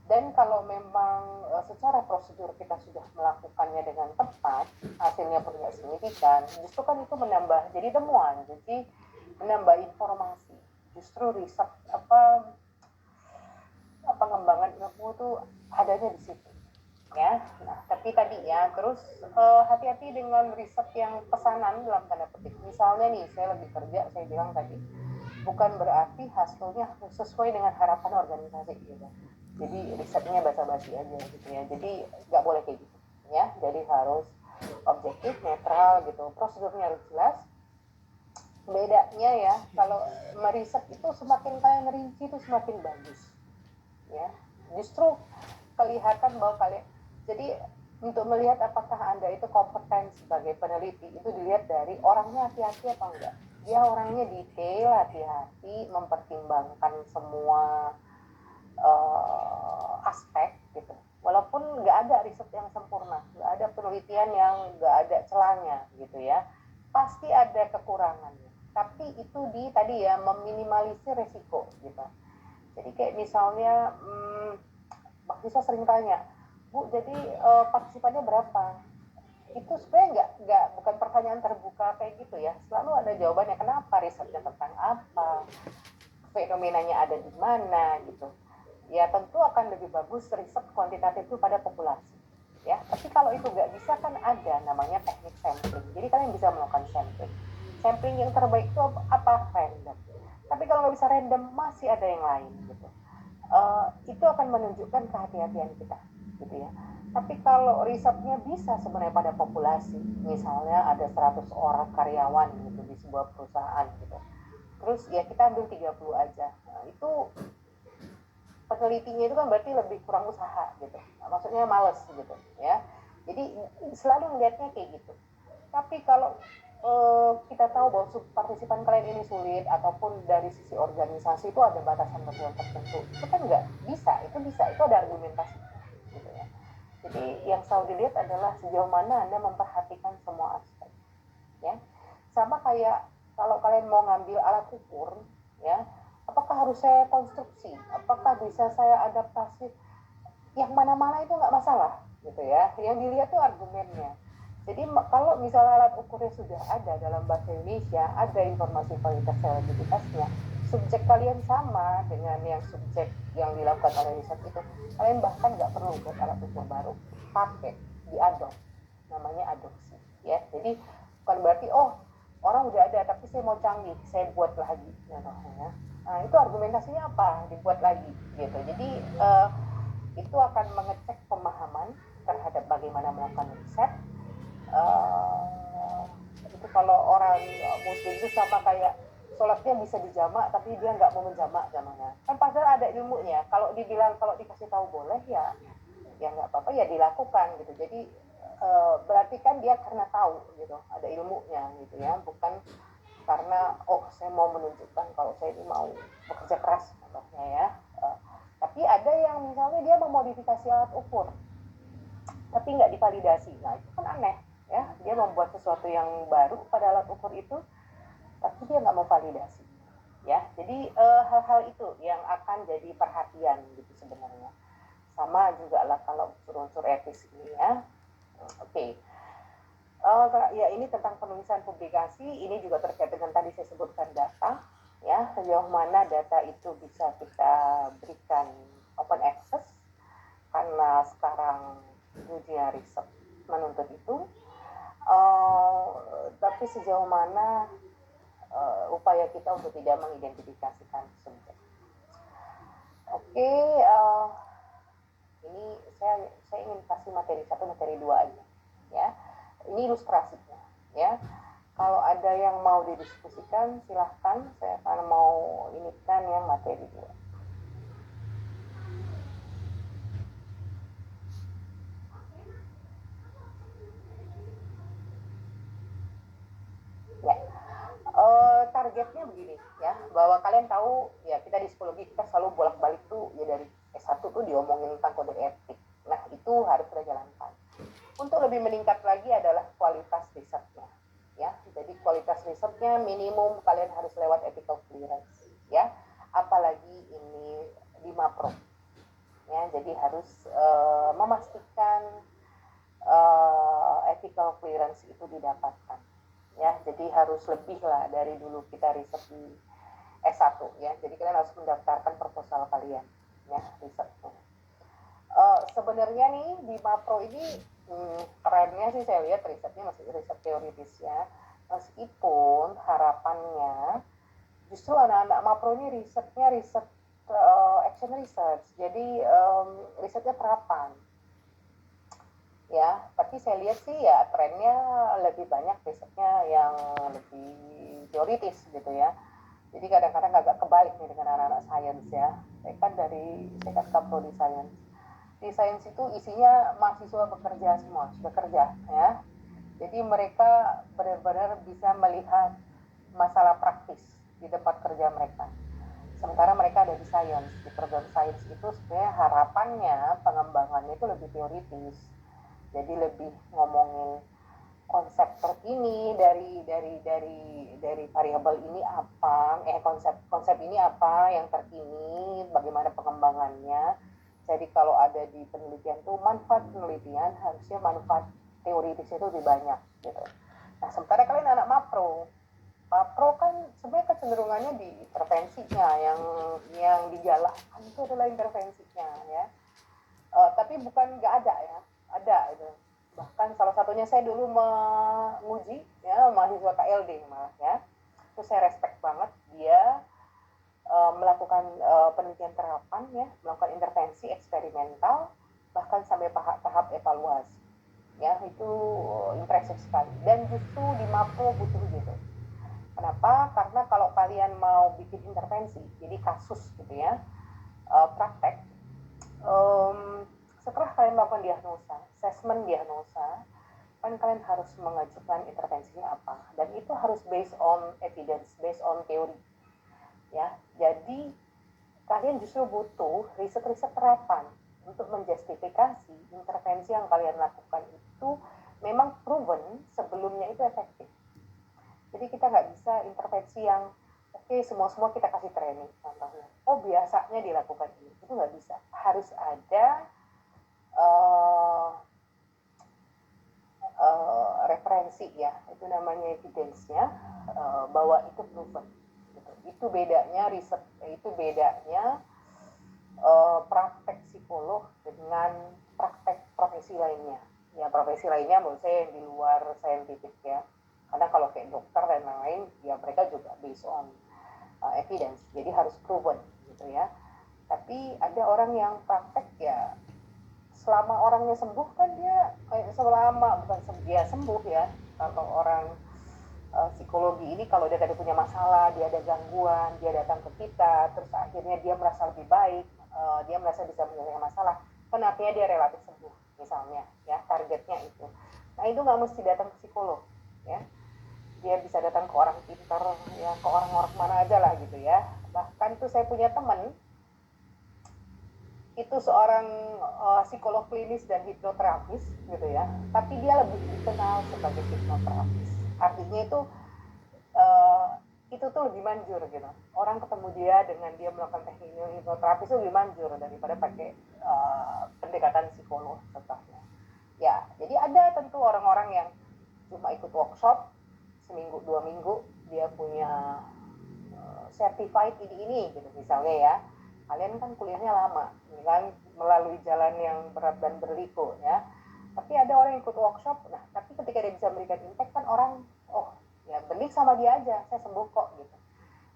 Speaker 1: Dan kalau memang secara prosedur kita sudah melakukannya dengan tepat, hasilnya pun nggak signifikan, justru kan itu menambah jadi temuan, jadi menambah informasi. Justru riset pengembangan ilmu itu adanya di situ. Ya, nah tapi tadi ya terus hati-hati dengan riset yang pesanan dalam tanda petik. Misalnya nih saya lagi kerja, saya bilang tadi bukan berarti hasilnya sesuai dengan harapan organisasi gitu. Jadi risetnya basa-basi aja gitu ya. Jadi nggak boleh kayak gitu ya. Jadi harus objektif, netral gitu. Prosedurnya harus jelas. Bedanya ya kalau meriset itu semakin kalian rinci itu semakin bagus ya. Justru kelihatan bahwa kalian jadi untuk melihat apakah Anda itu kompeten sebagai peneliti itu dilihat dari orangnya hati-hati apa enggak. Dia orangnya detail, hati-hati, mempertimbangkan semua aspek gitu. Walaupun nggak ada riset yang sempurna, nggak ada penelitian yang nggak ada celahnya gitu ya. Pasti ada kekurangannya. Tapi itu tadi ya meminimalisir resiko gitu. Jadi kayak misalnya, mahasiswa sering tanya, Bu, jadi partisipannya berapa? Itu sebenarnya bukan pertanyaan terbuka kayak gitu ya. Selalu ada jawabannya. Kenapa? Risetnya tentang apa? Fenomenanya ada di mana gitu. Ya tentu akan lebih bagus riset kuantitatif itu pada populasi. Ya, tapi kalau itu nggak bisa kan ada namanya teknik sampling. Jadi kalian bisa melakukan sampling. Sampling yang terbaik itu apa? Random. Tapi kalau nggak bisa random masih ada yang lain gitu. Itu akan menunjukkan kehati-hatian kita gitu ya. Tapi kalau risetnya bisa sebenarnya pada populasi, misalnya ada 100 orang karyawan gitu di sebuah perusahaan gitu. Terus ya kita ambil 30 aja. Nah, itu penelitinya itu kan berarti lebih kurang usaha gitu. Nah, maksudnya males gitu ya. Jadi selalu melihatnya kayak gitu. Tapi kalau kita tahu bahwa partisipan kalian ini sulit ataupun dari sisi organisasi itu ada batasan-batasan tertentu, itu kan nggak bisa, itu ada argumentasi gitu ya. Jadi yang selalu dilihat adalah sejauh mana Anda memperhatikan semua aspek ya. Sama kayak kalau kalian mau ngambil alat ukur ya, apakah harus saya konstruksi, apakah bisa saya adaptasi, yang mana-mana itu nggak masalah gitu ya. Yang dilihat tuh argumennya. Jadi kalau misalnya alat ukurnya sudah ada dalam bahasa Indonesia, ada informasi kualitas reliabilitasnya, subjek kalian sama dengan yang subjek yang dilakukan oleh riset itu, kalian bahkan nggak perlu buat alat ukur baru, pakai diadop, namanya adopsi ya. Jadi bukan berarti orang udah ada tapi saya mau canggih, saya buat lagi contohnya. Nah itu argumentasinya apa? Dibuat lagi gitu. Jadi itu akan mengecek pemahaman terhadap bagaimana melakukan riset. Itu kalau orang muslim itu sama kayak sholatnya bisa dijamak tapi dia nggak mau menjamak jamanya kan padahal ada ilmunya. Kalau dibilang kalau dikasih tahu boleh ya nggak apa-apa ya dilakukan gitu. Jadi berarti kan dia karena tahu gitu ada ilmunya gitu ya, bukan karena saya mau menunjukkan kalau saya ini mau bekerja keras contohnya ya. Tapi ada yang misalnya dia memodifikasi alat ukur tapi nggak divalidasi. Nah itu kan aneh ya, dia membuat sesuatu yang baru pada alat ukur itu tapi dia nggak mau validasi ya. Jadi hal-hal itu yang akan jadi perhatian gitu sebenarnya. Sama juga lah kalau unsur etis ini ya. Oke. Ya ini tentang penulisan publikasi, ini juga terkait dengan tadi saya sebutkan data ya, sejauh mana data itu bisa kita berikan open access karena sekarang dunia riset menuntut itu. Tapi sejauh mana upaya kita untuk tidak mengidentifikasikan subjek. Oke, ini saya ingin kasih materi 1, materi 2 aja, ya. Ini ilustrasinya, ya. Kalau ada yang mau didiskusikan, silahkan. Saya akan mau ini kan yang materi 2. Ya, targetnya begini ya, bahwa kalian tahu ya, kita di psikologi kita selalu bolak-balik tuh ya, dari S1 tuh diomongin tentang kode etik. Nah, itu harus kita jalankan. Untuk lebih meningkat lagi adalah kualitas risetnya. Ya, jadi kualitas risetnya minimum kalian harus lewat ethical clearance ya. Apalagi ini di Mapro. Ya, jadi harus memastikan ethical clearance itu didapatkan. Ya, jadi harus lebih lah dari dulu kita riset di S1 ya. Jadi kalian harus mendaftarkan proposal kalian ya, risetnya. Sebenarnya nih di Mapro ini trennya sih saya lihat risetnya masih riset teoritis ya. Meskipun harapannya justru anak-anak Mapro ini risetnya riset action research. Jadi risetnya terapan. Ya, tapi saya lihat sih ya trennya lebih banyak risetnya yang lebih teoritis gitu ya. Jadi kadang-kadang agak kebalik nih dengan anak-anak sains ya. Saya kan kapro di sains. Di sains itu isinya mahasiswa bekerja semua, sudah kerja ya. Jadi mereka benar-benar bisa melihat masalah praktis di tempat kerja mereka. Sementara mereka ada di sains, di program sains itu sebenarnya harapannya pengembangannya itu lebih teoritis. Jadi lebih ngomongin konsep terkini dari variabel ini apa, konsep ini apa yang terkini, bagaimana pengembangannya. Jadi kalau ada di penelitian tuh manfaat penelitian, harusnya manfaat teoritis itu lebih banyak gitu. Nah, sementara kalian anak Mapro kan sebenarnya kecenderungannya di intervensinya, yang digalakkan itu adalah intervensinya ya. Tapi bukan nggak ada ya, ada itu. Bahkan salah satunya saya dulu menguji ya, mahasiswa KLD malah ya. Itu saya respect banget, dia melakukan penelitian terapan ya, melakukan intervensi eksperimental bahkan sampai tahap evaluasi. Ya, itu impresif sekali. Dan justru di Mapro butuh gitu. Kenapa? Karena kalau kalian mau bikin intervensi, jadi kasus gitu ya, praktek, setelah kalian melakukan diagnosa, assessment diagnosa, kan kalian harus mengajukan intervensinya apa, dan itu harus based on evidence, based on teori ya. Jadi kalian justru butuh riset-riset terapan untuk menjustifikasi intervensi yang kalian lakukan itu memang proven sebelumnya itu efektif. Jadi kita nggak bisa intervensi yang oke, semua kita kasih training contohnya, oh biasanya dilakukan ini, itu nggak bisa. Harus ada referensi ya, itu namanya evidence-nya, bahwa itu proven gitu. Itu bedanya riset, itu bedanya praktek psikolog dengan praktek profesi lainnya ya. Profesi lainnya menurut saya di luar saintifik ya, karena kalau kayak dokter dan lain-lain ya, mereka juga based on evidence, jadi harus proven gitu ya. Tapi ada orang yang praktek ya, selama orangnya sembuh kan dia selama bukan dia sembuh ya. Kalau orang psikologi ini, kalau dia tadi punya masalah, dia ada gangguan, dia datang ke kita, terus akhirnya dia merasa lebih baik, dia merasa bisa menyelesaikan masalah, kan artinya dia relatif sembuh misalnya ya, targetnya itu. Nah, itu nggak mesti datang ke psikolog ya, dia bisa datang ke orang pintar ya, ke orang-orang mana aja lah gitu ya. Bahkan tuh saya punya teman itu seorang psikolog klinis dan hipnoterapis gitu ya, tapi dia lebih dikenal sebagai hipnoterapis. Artinya itu tuh lebih manjur gitu. Orang ketemu dia dengan dia melakukan teknik hipnoterapi itu lebih manjur daripada pakai pendekatan psikolog contohnya. Ya, jadi ada tentu orang-orang yang cuma ikut workshop seminggu 2 minggu, dia punya certified ini gitu misalnya ya. Kalian kan kuliahnya lama, kan melalui jalan yang berat dan berliku ya. Tapi ada orang yang ikut workshop, nah tapi ketika dia bisa memberikan impact kan orang, oh ya bening sama dia aja, saya sembuh kok gitu.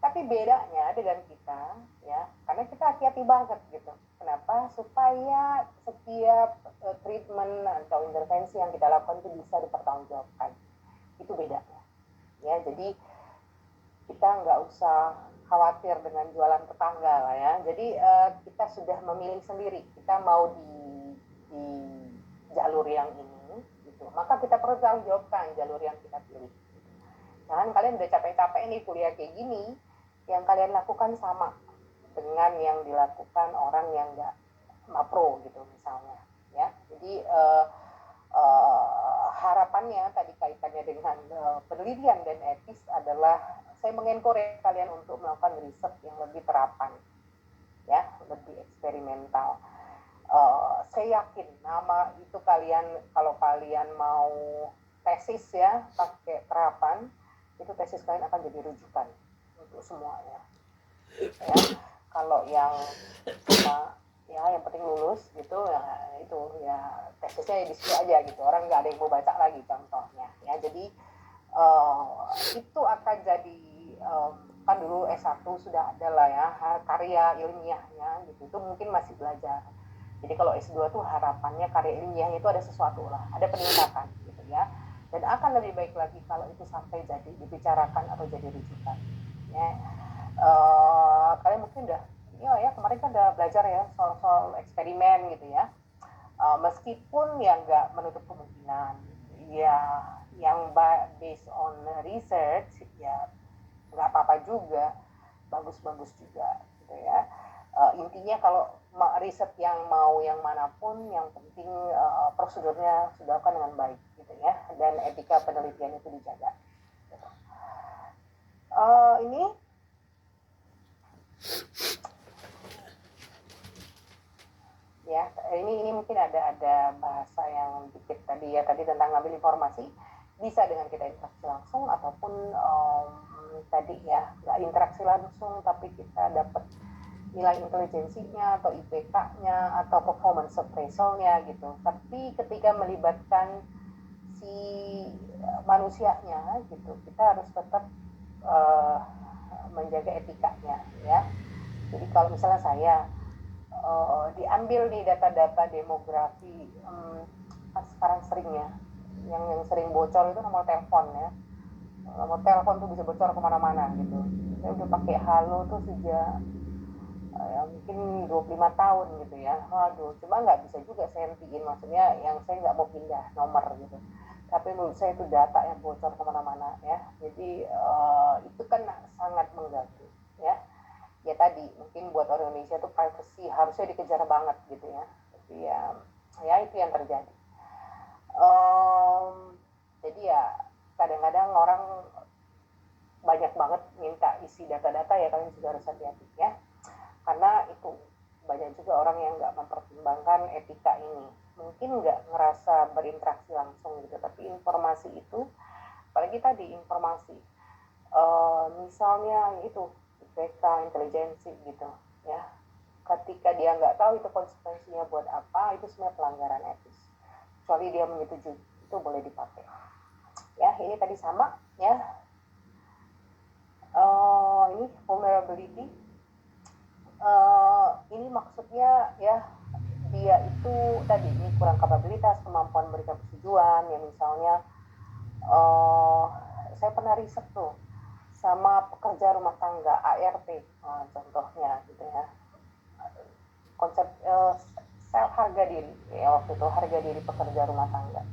Speaker 1: Tapi bedanya dengan kita, ya, karena kita hati-hati banget gitu. Kenapa? Supaya setiap treatment atau intervensi yang kita lakukan itu bisa dipertanggungjawabkan. Itu bedanya. Ya, jadi kita nggak usah khawatir dengan jualan tetangga lah ya. Jadi kita sudah memilih sendiri kita mau di jalur yang ini, gitu. Maka kita perlu tanggung jawabkan jalur yang kita pilih. Jangan kalian udah capek-capek nih kuliah kayak gini, yang kalian lakukan sama dengan yang dilakukan orang yang nggak pro gitu misalnya. Ya, jadi harapannya tadi kaitannya dengan penelitian dan etis adalah saya mengencourage kalian untuk melakukan riset yang lebih terapan, ya, lebih eksperimental. Saya yakin nama itu kalian kalau kalian mau tesis ya pakai terapan, itu tesis kalian akan jadi rujukan untuk semuanya. Ya, kalau yang cuma ya yang penting lulus gitu ya itu ya tesisnya di situ aja gitu, orang nggak ada yang mau baca lagi contohnya ya. Jadi itu akan jadi kan dulu S1 sudah ada lah ya karya ilmiahnya gitu, itu mungkin masih belajar. Jadi kalau S2 tuh harapannya karya ilmiahnya itu ada sesuatu lah, ada peningkatan gitu ya. Dan akan lebih baik lagi kalau itu sampai jadi dibicarakan atau jadi rujukan ya. Kalian mungkin udah ya kemarin kan udah belajar ya soal eksperimen gitu ya. Meskipun ya nggak menutup kemungkinan ya yang based on research ya nggak apa-apa juga, bagus-bagus juga gitu ya. Intinya kalau riset yang mau yang manapun yang penting prosedurnya sudah dilakukan dengan baik gitu ya, dan etika penelitian itu dijaga gitu. Ini ya ini mungkin ada bahasa yang dikit tadi ya, tadi tentang ngambil informasi bisa dengan kita interaksi langsung ataupun tadi ya nggak interaksi langsung tapi kita dapat nilai intelijensinya atau IPK-nya atau performance appraisal-nya gitu. Tapi ketika melibatkan si manusianya gitu, kita harus tetap menjaga etikanya ya. Jadi kalau misalnya saya diambil nih data-data demografi, kan sekarang sering ya, yang sering bocor itu nomor telepon ya. Nomor telepon tuh bisa bocor kemana-mana gitu. Saya udah pakai Halo tuh sejak ya mungkin 25 tahun gitu ya. Waduh, cuma nggak bisa juga saya hentiin, maksudnya yang saya nggak mau pindah nomor gitu. Tapi menurut saya itu data yang bocor kemana-mana ya. Jadi itu kan sangat mengganggu ya. Ya tadi mungkin buat orang Indonesia tuh privacy harusnya dikejar banget gitu ya. Tapi ya itu yang terjadi. Jadi ya kadang-kadang orang banyak banget minta isi data-data ya, kalian juga harus hati-hati ya. Karena itu banyak juga orang yang nggak mempertimbangkan etika ini, mungkin nggak ngerasa berinteraksi langsung gitu, tapi informasi itu apalagi tadi informasi misalnya itu IPK, intelijensi gitu ya, ketika dia nggak tahu itu konsekuensinya buat apa, itu sebenarnya pelanggaran etis, kecuali dia menyetujui itu boleh dipakai ya. Ini tadi sama ya, ini vulnerability. Ini maksudnya ya dia itu tadi ini kurang kapabilitas, kemampuan memberikan persetujuan ya. Misalnya saya pernah riset tuh sama pekerja rumah tangga ART contohnya gitu ya, konsep self harga diri ya, waktu itu harga diri pekerja rumah tangga.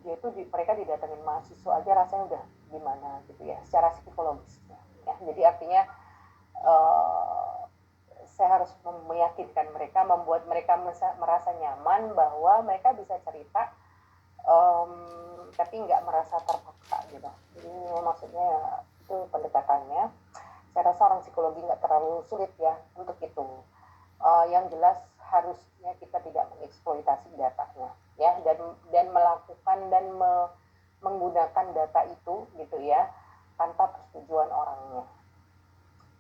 Speaker 1: Dia itu mereka didatengin mahasiswa aja rasanya udah gimana gitu ya secara psikologis ya. Jadi artinya saya harus meyakinkan mereka, membuat mereka merasa nyaman bahwa mereka bisa cerita tapi nggak merasa terpaksa gitu. Jadi maksudnya itu pendekatannya. Saya rasa orang psikologi nggak terlalu sulit ya untuk itu. Yang jelas harusnya kita tidak mengeksploitasi datanya ya, dan melakukan dan menggunakan data itu gitu ya tanpa persetujuan orangnya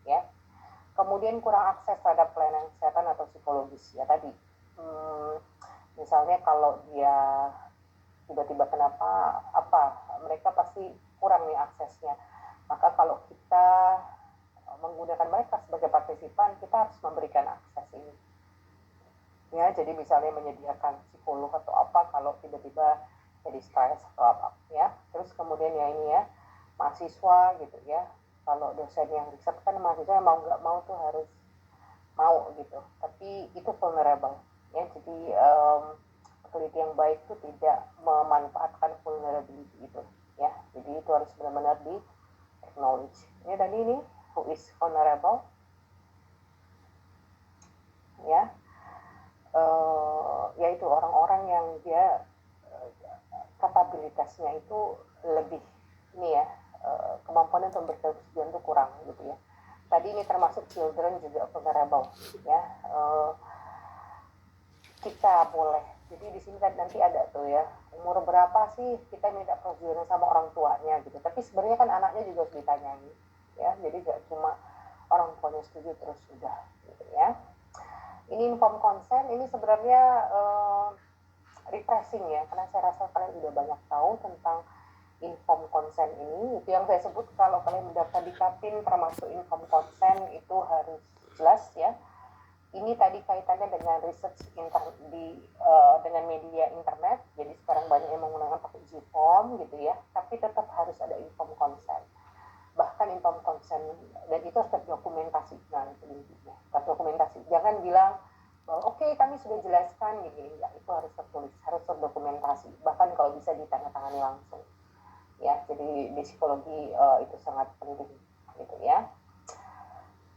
Speaker 1: ya. Kemudian kurang akses terhadap pelayanan kesehatan atau psikologis ya tadi. Misalnya kalau dia tiba-tiba kenapa apa, mereka pasti kurang nih aksesnya. Maka kalau kita menggunakan mereka sebagai partisipan, kita harus memberikan akses ini. Ya, jadi misalnya menyediakan psikolog atau apa kalau tiba-tiba jadi stres atau apa ya. Terus kemudian ya ini ya, mahasiswa gitu ya. Kalau dosen yang riset kan mahasiswa mau nggak mau tuh harus mau gitu. Tapi itu vulnerable ya. Jadi peneliti yang baik itu tidak memanfaatkan vulnerability itu ya. Jadi itu harus benar-benar di acknowledge. Ya, dan ini who is vulnerable ya, yaitu orang-orang yang dia kapabilitasnya itu lebih ini ya, kemampuan untuk berkesetujuan itu kurang gitu ya. Tadi ini termasuk children juga vulnerable ya. Kita boleh, jadi di sini kan nanti ada tuh ya, umur berapa sih kita minta persetujuan sama orang tuanya gitu. Tapi sebenarnya kan anaknya juga harus ditanyai ya, jadi gak cuma orang tuanya setuju terus sudah gitu ya. Ini informed consent, ini sebenarnya refreshing ya, karena saya rasa kalian udah banyak tahu tentang informed consent ini. Itu yang saya sebut kalau kalian mendaftar di Kapin termasuk informed consent itu harus jelas ya. Ini tadi kaitannya dengan research dengan media internet. Jadi sekarang banyak yang menggunakan pakai G-form gitu ya, tapi tetap harus ada informed consent. Bahkan informed consent, dan itu harus terdokumentasi. Nah, itu intinya, terdokumentasi. Jangan bilang oke, kami sudah jelaskan gini, enggak, itu harus tertulis, harus terdokumentasi. Bahkan kalau bisa ditandatangani langsung. Ya, jadi di psikologi itu sangat penting gitu ya.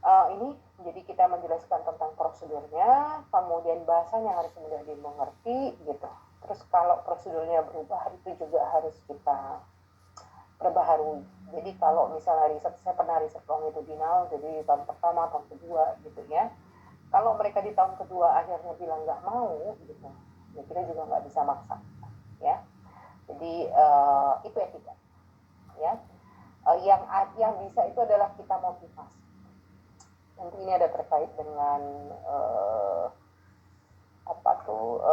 Speaker 1: Ini jadi kita menjelaskan tentang prosedurnya, kemudian bahasanya harus mudah dimengerti gitu. Terus kalau prosedurnya berubah itu juga harus kita perbaharui. Jadi kalau misalnya riset, saya pernah riset longitudinal, jadi tahun pertama, tahun kedua gitu ya. Kalau mereka di tahun kedua akhirnya bilang nggak mau gitu, ya kita juga nggak bisa maksa ya. Jadi itu etika ya. Yang bisa itu adalah kita motivasi. Nanti ini ada terkait dengan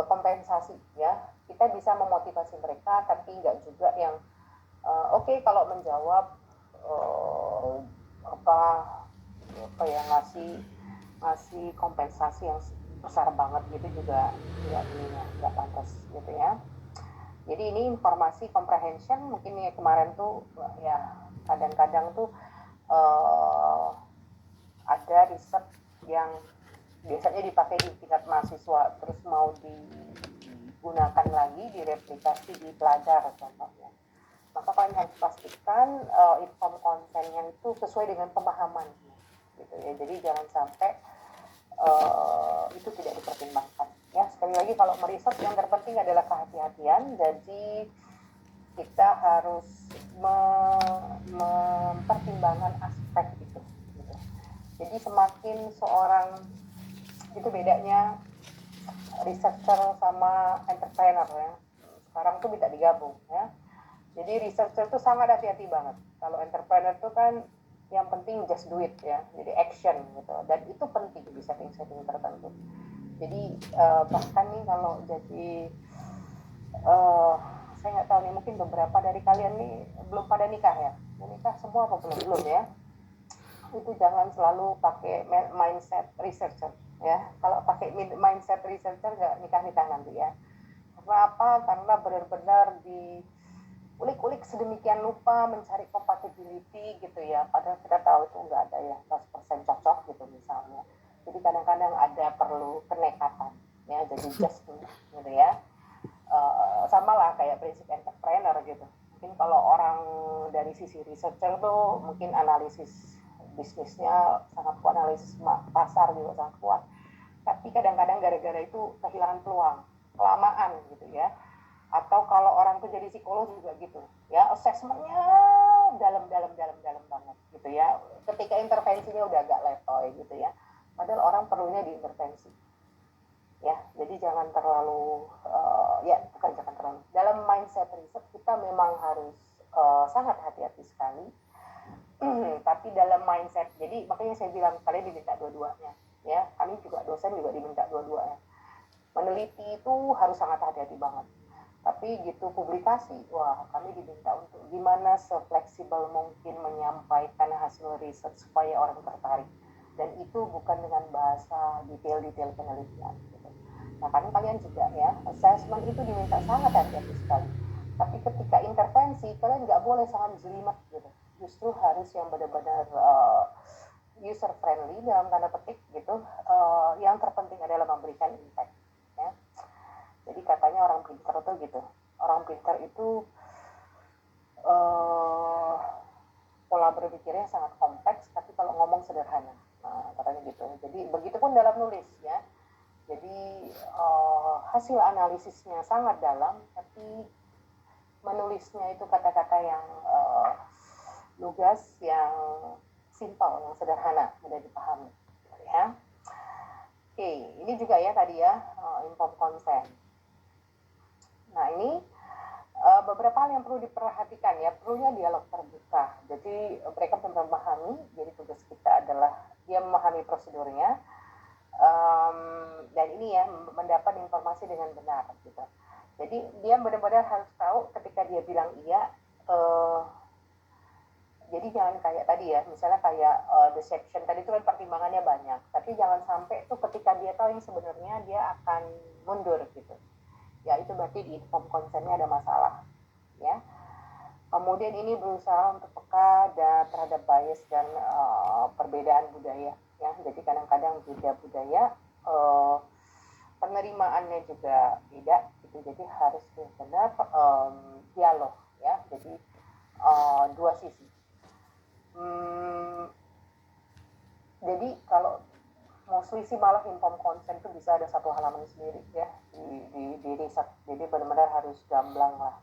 Speaker 1: kompensasi ya. Kita bisa memotivasi mereka, tapi nggak juga yang oke, kalau menjawab apa ya, ngasih kompensasi yang besar banget gitu juga nggak pantas gitu ya. Jadi ini informasi comprehension mungkin ya, kemarin tuh ya kadang-kadang tuh ada riset yang biasanya dipakai di tingkat mahasiswa terus mau digunakan lagi, direplikasi di pelajar contohnya. Maka kalian harus pastikan informed consent-nya itu sesuai dengan pemahaman gitu ya. Jadi jangan sampai itu tidak dipertimbangkan ya. Sekali lagi kalau meriset yang terpenting adalah kehati-hatian. Jadi kita harus mempertimbangkan aspek itu gitu. Jadi semakin seorang itu bedanya researcher sama entrepreneur ya. Sekarang tuh bisa digabung ya. Jadi researcher tuh sangat hati-hati banget. Kalau entrepreneur tuh kan yang penting just do it ya. Jadi action gitu. Dan itu penting di setting-setting tertentu. Jadi bahkan nih kalau jadi saya nggak tahu nih, mungkin beberapa dari kalian nih belum pada nikah ya. Nikah semua apa belum ya? Itu jangan selalu pakai mindset researcher ya. Kalau pakai mindset researcher nggak nikah-nikah nanti ya. Karena apa? Karena benar-benar di ulik-ulik sedemikian lupa mencari compatibility gitu ya. Padahal kita tahu itu nggak ada ya 100% cocok gitu misalnya. Jadi kadang-kadang ada perlu kenekatan ya. Jadi just gitu ya. Sama lah kayak prinsip entrepreneur gitu. Mungkin kalau orang dari sisi researcher tuh mungkin analisis bisnisnya sangat kuat, analisis pasar juga sangat kuat. Tapi kadang-kadang gara-gara itu kehilangan peluang, kelamaan gitu ya. Atau kalau orang tuh jadi psikolog juga gitu ya, assessmentnya dalam banget gitu ya. Ketika intervensinya udah agak letoy gitu ya. Padahal orang perlunya diintervensi. Ya, jadi jangan terlalu jangan terlalu. Dalam mindset riset kita memang harus sangat hati-hati sekali. Tapi dalam mindset, jadi makanya saya bilang kalian diminta dua-duanya. Ya, kami juga dosen juga diminta dua-duanya. Meneliti itu harus sangat hati-hati banget. Tapi gitu publikasi, wah kami diminta untuk gimana sefleksibel mungkin menyampaikan hasil riset supaya orang tertarik. Dan itu bukan dengan bahasa detail-detail penelitian. Gitu. Nah kan kalian juga ya, assessment itu diminta sangat hati-hati sekali. Tapi ketika intervensi, kalian nggak boleh sangat jelimet gitu. Justru harus yang benar-benar user friendly dalam tanda petik gitu. Yang terpenting adalah memberikan impact. Ya. Jadi katanya orang pintar itu gitu. Orang pintar itu pola berpikirnya sangat kompleks, tapi kalau ngomong sederhana. Nah, katanya gitu. Jadi begitupun dalam nulis ya. Jadi hasil analisisnya sangat dalam, tapi menulisnya itu kata-kata yang lugas, yang simpel, yang sederhana, mudah dipahami. Ya. Oke, ini juga ya tadi ya, informed consent. Nah ini beberapa hal yang perlu diperhatikan ya, perlunya dialog terbuka. Jadi mereka benar memahami, jadi tugas kita adalah dia memahami prosedurnya, dan ini ya mendapat informasi dengan benar gitu. Jadi dia benar-benar harus tahu ketika dia bilang iya, jadi jangan kayak tadi ya, misalnya kayak deception tadi itu kan pertimbangannya banyak, tapi jangan sampai tuh ketika dia tahu yang sebenarnya dia akan mundur gitu. Ya itu berarti di informed consent-nya ada masalah ya. Kemudian ini berusaha untuk peka terhadap bias dan perbedaan budaya ya. Jadi kadang-kadang beda budaya, penerimaannya juga beda gitu. Jadi harus benar dialog ya. Jadi dua sisi. Jadi kalau mostly sih malah informed consent itu bisa ada satu halaman sendiri ya di riset. Jadi benar-benar harus gamblang lah,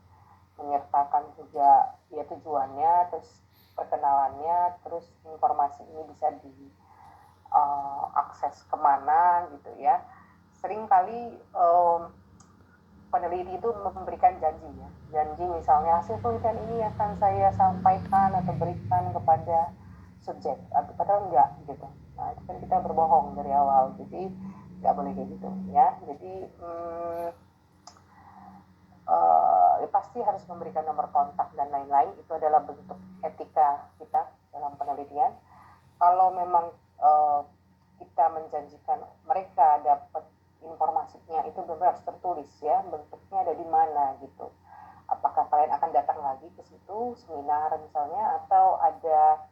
Speaker 1: menyertakan juga ya tujuannya, terus perkenalannya, terus informasi ini bisa diakses kemana gitu ya. Seringkali peneliti itu memberikan janji ya, janji misalnya hasil penelitian ini akan saya sampaikan atau berikan kepada subjek, padahal enggak gitu. Nah itu kan kita berbohong dari awal, jadi nggak boleh kayak gitu ya. Jadi pasti harus memberikan nomor kontak dan lain-lain, itu adalah bentuk etika kita dalam penelitian. Kalau memang kita menjanjikan mereka dapat informasinya, itu benar harus tertulis ya, bentuknya ada di mana gitu. Apakah kalian akan datang lagi ke situ, seminar misalnya, atau ada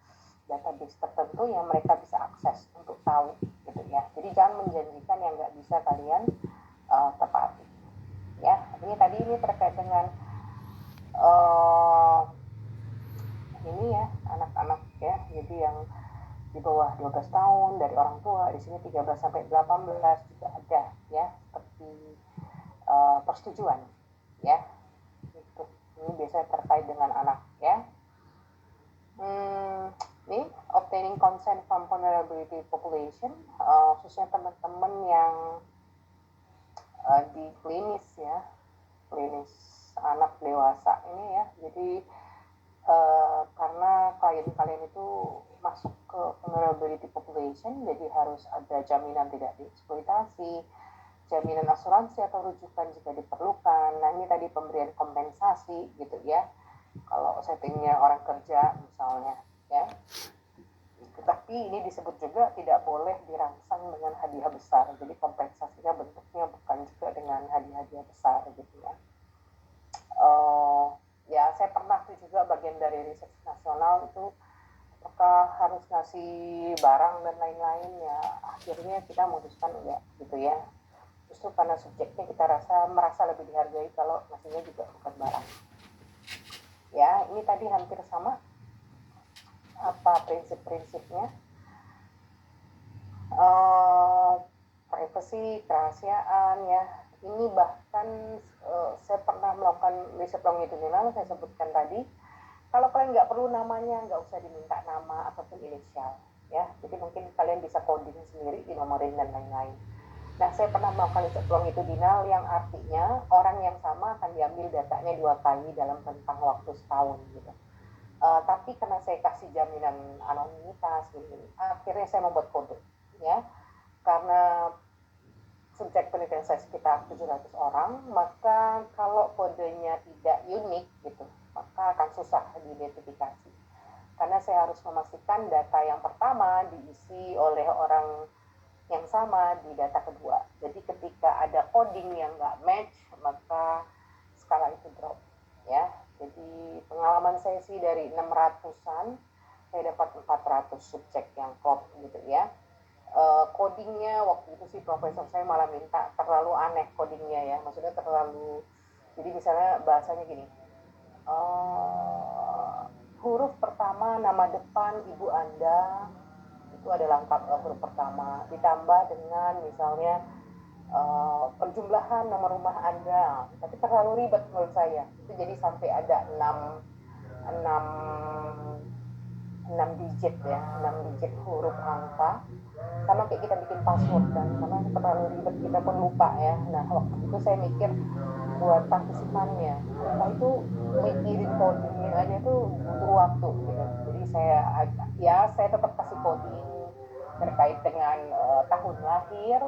Speaker 1: database tertentu yang mereka bisa akses untuk tahu gitu ya. Jadi jangan menjanjikan yang nggak bisa kalian tepati. Ya, ini tadi ini terkait dengan ini ya, anak-anak ya, jadi yang di bawah 12 tahun dari orang tua, di sini 13 sampai 18 juga ada ya, seperti persetujuan ya. Itu ini biasanya terkait dengan anak ya. Ini obtaining consent from vulnerability population, khususnya teman-teman yang di klinis ya, klinis anak dewasa ini ya. Jadi karena klien kalian itu masuk ke vulnerability population, jadi harus ada jaminan tidak dieksploitasi, jaminan asuransi atau rujukan jika diperlukan. Nah ini tadi pemberian kompensasi gitu ya, kalau settingnya orang kerja misalnya ya. Tapi ini disebut juga tidak boleh dirangsang dengan hadiah besar, jadi kompensasinya bentuknya bukan juga dengan hadiah-hadiah besar gitu ya. Ya saya pernah tuh juga bagian dari riset nasional itu, apakah harus ngasih barang dan lain-lain ya, akhirnya kita memutuskan enggak gitu ya, justru karena subjeknya kita merasa lebih dihargai kalau ngasihnya juga bukan barang ya. Ini tadi hampir sama apa prinsip-prinsipnya, privacy, kerahasiaan ya. Ini bahkan saya pernah melakukan riset longitudinal, saya sebutkan tadi, kalau kalian nggak perlu namanya, nggak usah diminta nama ataupun inisial ya. Jadi mungkin kalian bisa coding sendiri, dinomorin dan lain-lain. Nah saya pernah melakukan riset longitudinal yang artinya orang yang sama akan diambil datanya 2 kali dalam rentang waktu setahun gitu. Tapi karena saya kasih jaminan anonimitas gitu, akhirnya saya membuat kode ya, karena subjek penelitian saya sekitar 700 orang, maka kalau kodenya tidak unik gitu, maka akan susah diidentifikasi. Karena saya harus memastikan data yang pertama diisi oleh orang yang sama di data kedua. Jadi ketika ada coding yang nggak match, maka skala itu drop. Ya, jadi pengalaman saya sih dari 600-an, saya dapat 400 subjek yang klop gitu ya. Codingnya waktu itu sih profesor saya malah minta terlalu aneh codingnya ya, maksudnya terlalu, jadi misalnya bahasanya gini, huruf pertama nama depan ibu Anda itu ada lengkap, huruf pertama ditambah dengan misalnya perjumlahan nomor rumah Anda, tapi terlalu ribet menurut saya itu, jadi sampai ada 6 digit ya, 6 digit huruf angka, sama kayak kita bikin password dan karena terlalu ribet kita pun lupa ya. Nah waktu itu saya mikir buat partisipannya, mereka itu mikirin codingnya aja tuh butuh waktu gitu. Jadi saya tetap kasih coding terkait dengan tahun lahir,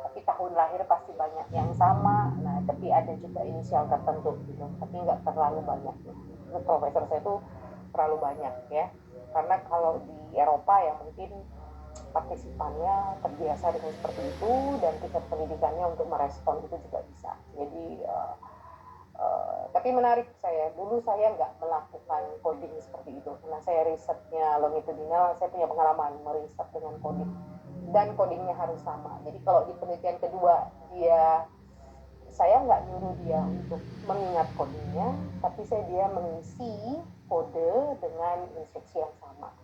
Speaker 1: tapi tahun lahir pasti banyak yang sama. Nah tapi ada juga inisial tertentu gitu, tapi nggak terlalu banyak. Profesor saya tuh terlalu banyak ya, karena kalau di Eropa ya mungkin partisipannya terbiasa dengan seperti itu dan tingkat pendidikannya untuk merespon itu juga bisa. Jadi tapi menarik, dulu saya nggak melakukan coding seperti itu karena saya risetnya longitudinal, saya punya pengalaman meriset dengan coding dan codingnya harus sama. Jadi kalau di penelitian kedua saya nggak nyuruh dia untuk mengingat codingnya, tapi dia mengisi kode dengan instruksi yang sama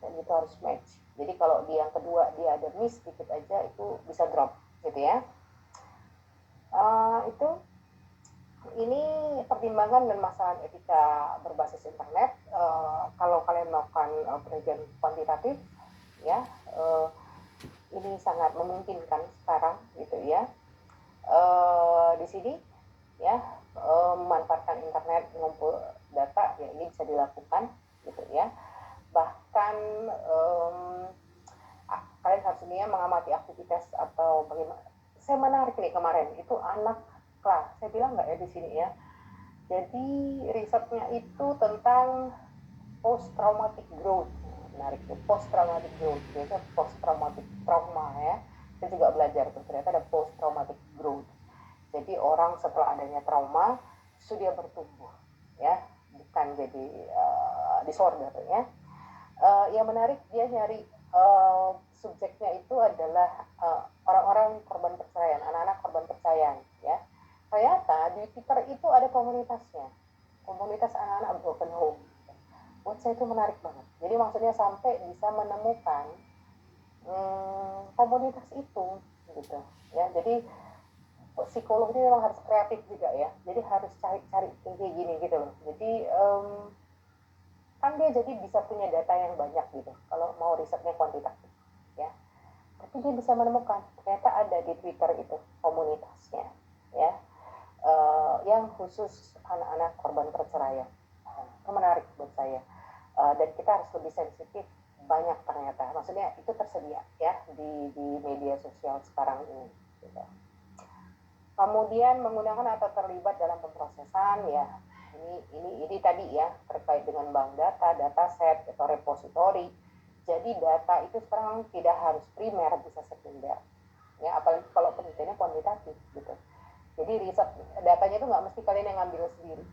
Speaker 1: dan itu harus match. Jadi kalau di yang kedua dia ada miss dikit aja itu bisa drop gitu ya. Itu ini pertimbangan dan masalah etika berbasis internet. Kalau kalian melakukan penelitian kuantitatif ya, ini sangat memungkinkan sekarang gitu ya. Di sini ya, memanfaatkan internet mengumpul data ya, ini bisa dilakukan gitu ya. Bahkan kalian harus ini ya, mengamati aktivitas atau bagaimana. Saya menarik nih kemarin itu anak kelas, saya bilang nggak ya di sini ya. Jadi risetnya itu tentang post traumatic growth. Menarik tuh, post traumatic growth, biasanya post traumatic trauma ya. Saya juga belajar tuh ternyata ada post traumatic growth. Jadi orang setelah adanya trauma sudah bertumbuh ya, bukan jadi disorder ya. Yang menarik dia nyari subjeknya itu adalah orang-orang korban perceraian, anak-anak korban perceraian ya. Ternyata di Twitter itu ada komunitasnya, komunitas anak-anak broken home. Buat saya itu menarik banget. Jadi maksudnya sampai bisa menemukan komunitas itu gitu ya. Jadi psikolog ini memang harus kreatif juga ya. Jadi harus cari kayak gini gitu loh. Jadi kan dia jadi bisa punya data yang banyak gitu kalau mau risetnya kuantitatif ya, tapi dia bisa menemukan ternyata ada di Twitter itu komunitasnya ya, yang khusus anak-anak korban perceraian. Itu menarik buat saya, dan kita harus lebih sensitif. Banyak ternyata, maksudnya itu tersedia ya di media sosial sekarang ini gitu. Kemudian menggunakan atau terlibat dalam pemrosesan ya, ini tadi ya terkait dengan bank data, dataset atau repositori. Jadi data itu sekarang tidak harus primer, bisa sekunder. Ya, apalagi kalau penelitiannya kuantitatif gitu. Jadi riset datanya itu nggak mesti kalian yang ngambil sendiri.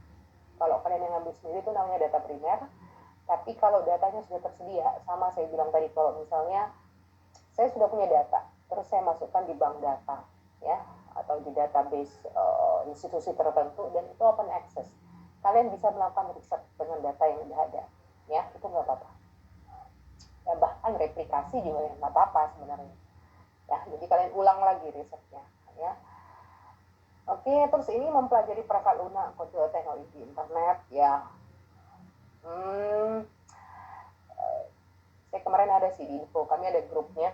Speaker 1: Kalau kalian yang ngambil sendiri itu namanya data primer. Tapi kalau datanya sudah tersedia, sama saya bilang tadi, kalau misalnya saya sudah punya data, terus saya masukkan di bank data ya, atau di database institusi tertentu dan itu open access. Kalian bisa melakukan riset dengan data yang sudah ada, ya itu nggak apa-apa. Ya, bahkan replikasi juga nggak apa-apa sebenarnya. Ya, jadi kalian ulang lagi risetnya, ya. Oke, terus ini mempelajari perangkat lunak, kode teknologi internet, ya. Saya kemarin ada sih di info, kami ada grupnya.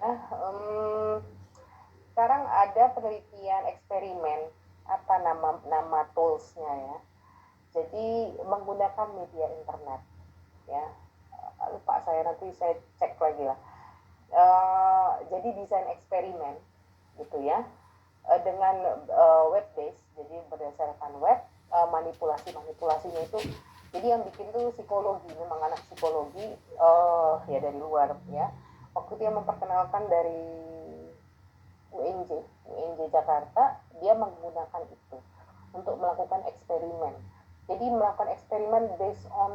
Speaker 1: Sekarang ada penelitian eksperimen, apa nama toolsnya ya. Jadi menggunakan media internet ya, lupa saya, nanti saya cek lagi lah. Jadi desain eksperimen gitu ya, dengan web based, jadi berdasarkan web, manipulasinya itu, jadi yang bikin tuh psikologi, memang anak psikologi, ya dari luar ya. Waktu dia memperkenalkan dari UNJ Jakarta, dia menggunakan itu untuk melakukan eksperimen. Jadi melakukan eksperimen based on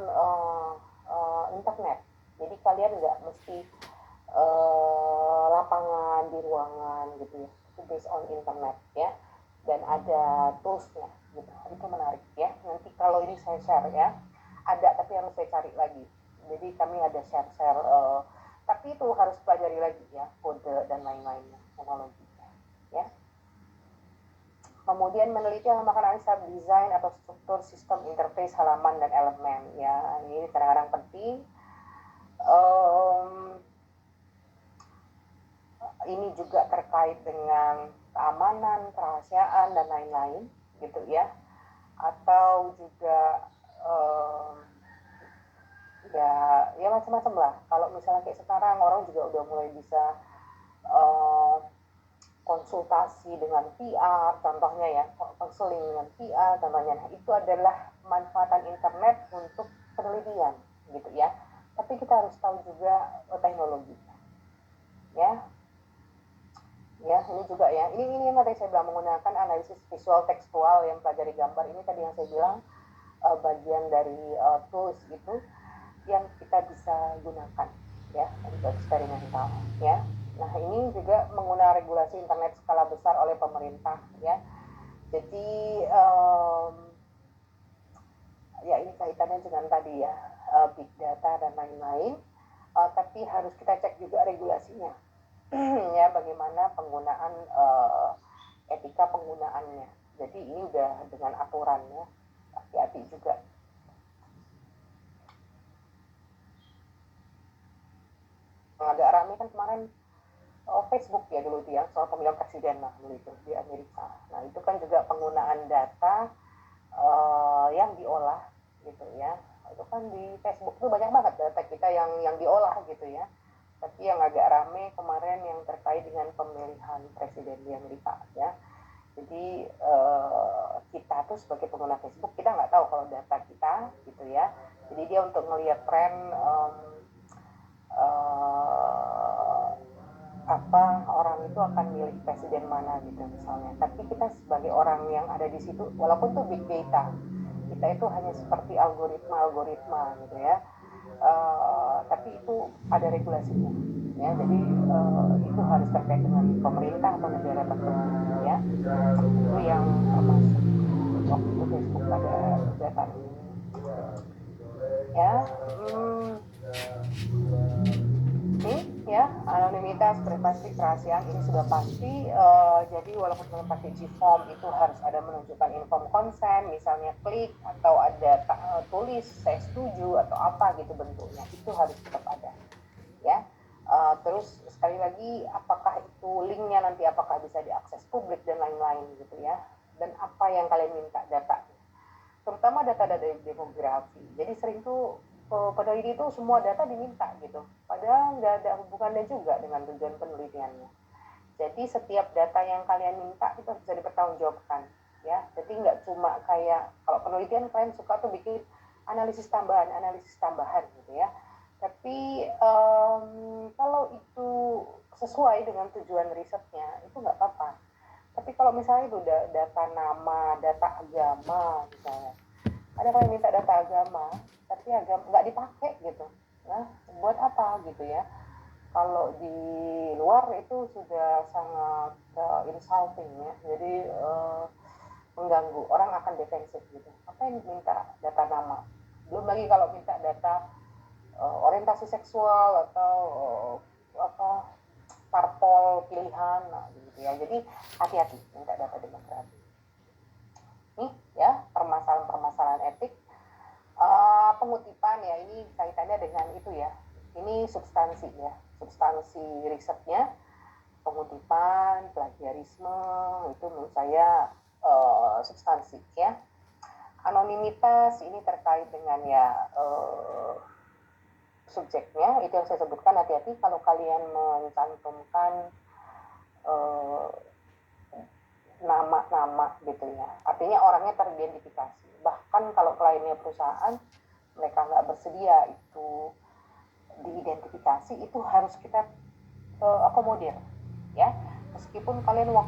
Speaker 1: internet. Jadi kalian nggak mesti lapangan di ruangan gitu ya, itu based on internet ya, dan ada toolsnya gitu. Itu menarik ya, nanti kalau ini saya share ya, ada tapi harus saya cari lagi. Jadi kami ada share tapi itu harus pelajari lagi ya, kode dan lain-lainnya, teknologinya ya. Kemudian meneliti menggunakan analisa desain atau struktur sistem interface halaman dan elemen ya, ini kadang-kadang penting. Ini juga terkait dengan keamanan, kerahasiaan dan lain-lain gitu ya. Atau juga ya macam-macam lah. Kalau misalnya kayak sekarang orang juga udah mulai bisa konsultasi dengan VR, contohnya ya, konseling dengan VR, contohnya. Nah, itu adalah manfaatan internet untuk penelitian gitu ya. Tapi kita harus tahu juga teknologi ya. Ya, ini juga ya. Ini yang tadi saya bilang, menggunakan analisis visual tekstual yang pelajari gambar. Ini tadi yang saya bilang bagian dari tools itu yang kita bisa gunakan ya untuk eksperimental ya. Nah, ini juga menggunakan regulasi internet skala besar oleh pemerintah ya. Jadi ya ini kaitannya dengan tadi ya, big data dan lain-lain. Tapi harus kita cek juga regulasinya ya, bagaimana penggunaan etika penggunaannya. Jadi ini udah dengan aturannya, hati-hati juga. Agak rame kan kemarin Facebook ya dulu dia soal pemilihan presiden lah dulu itu di Amerika. Nah itu kan juga penggunaan data yang diolah gitu ya. Itu kan di Facebook tuh banyak banget data kita yang diolah gitu ya. Tapi yang agak rame kemarin yang terkait dengan pemilihan presiden di Amerika ya. Jadi kita tuh sebagai pengguna Facebook kita nggak tahu kalau data kita gitu ya. Jadi dia untuk melihat tren apa orang itu akan milih presiden mana gitu misalnya. Tapi kita sebagai orang yang ada di situ, walaupun tuh big data, kita itu hanya seperti algoritma gitu ya. Tapi itu ada regulasinya ya, jadi itu harus terkait dengan pemerintah atau negara tertentu ya. Itu yang termasuk waktu itu Facebook ada data ya. Ya, anonimitas, privasi, kerahasiaan ini sudah pasti. Jadi walaupun kalian pakai Gform itu harus ada menunjukkan inform consent, misalnya klik atau ada tulis saya setuju atau apa gitu bentuknya, itu harus tetap ada. Ya, terus sekali lagi apakah itu linknya nanti apakah bisa diakses publik dan lain-lain gitu ya. Dan apa yang kalian minta data, terutama data-data demografi. Jadi sering tuh peneliti itu semua data diminta gitu, padahal nggak ada hubungannya juga dengan tujuan penelitiannya. Jadi setiap data yang kalian minta itu bisa dipertanggungjawabkan ya. Jadi nggak cuma kayak kalau penelitian kalian suka tuh bikin analisis tambahan gitu ya. Tapi kalau itu sesuai dengan tujuan risetnya itu nggak apa-apa. Tapi kalau misalnya itu data nama, data agama misalnya, ada kalian minta data agama tapi agama nggak dipakai gitu, nah buat apa gitu ya. Kalau di luar itu sudah sangat insulting ya, jadi mengganggu, orang akan defensif gitu, apa yang minta data nama, belum lagi kalau minta data orientasi seksual atau apa parpol pilihan, nah gitu ya. Jadi hati-hati minta data demografi. Nih ya, permasalahan etik. Pengutipan ya, ini kaitannya dengan itu ya, ini substansi ya, substansi risetnya, pengutipan, plagiarisme, itu menurut saya substansi ya. Anonimitas ini terkait dengan ya subjeknya, itu yang saya sebutkan, hati-hati kalau kalian mencantumkan nama-nama gitu ya. Artinya orangnya teridentifikasi. Bahkan kalau kliennya perusahaan, mereka nggak bersedia itu diidentifikasi, itu harus kita akomodir ya. Meskipun kalian waktu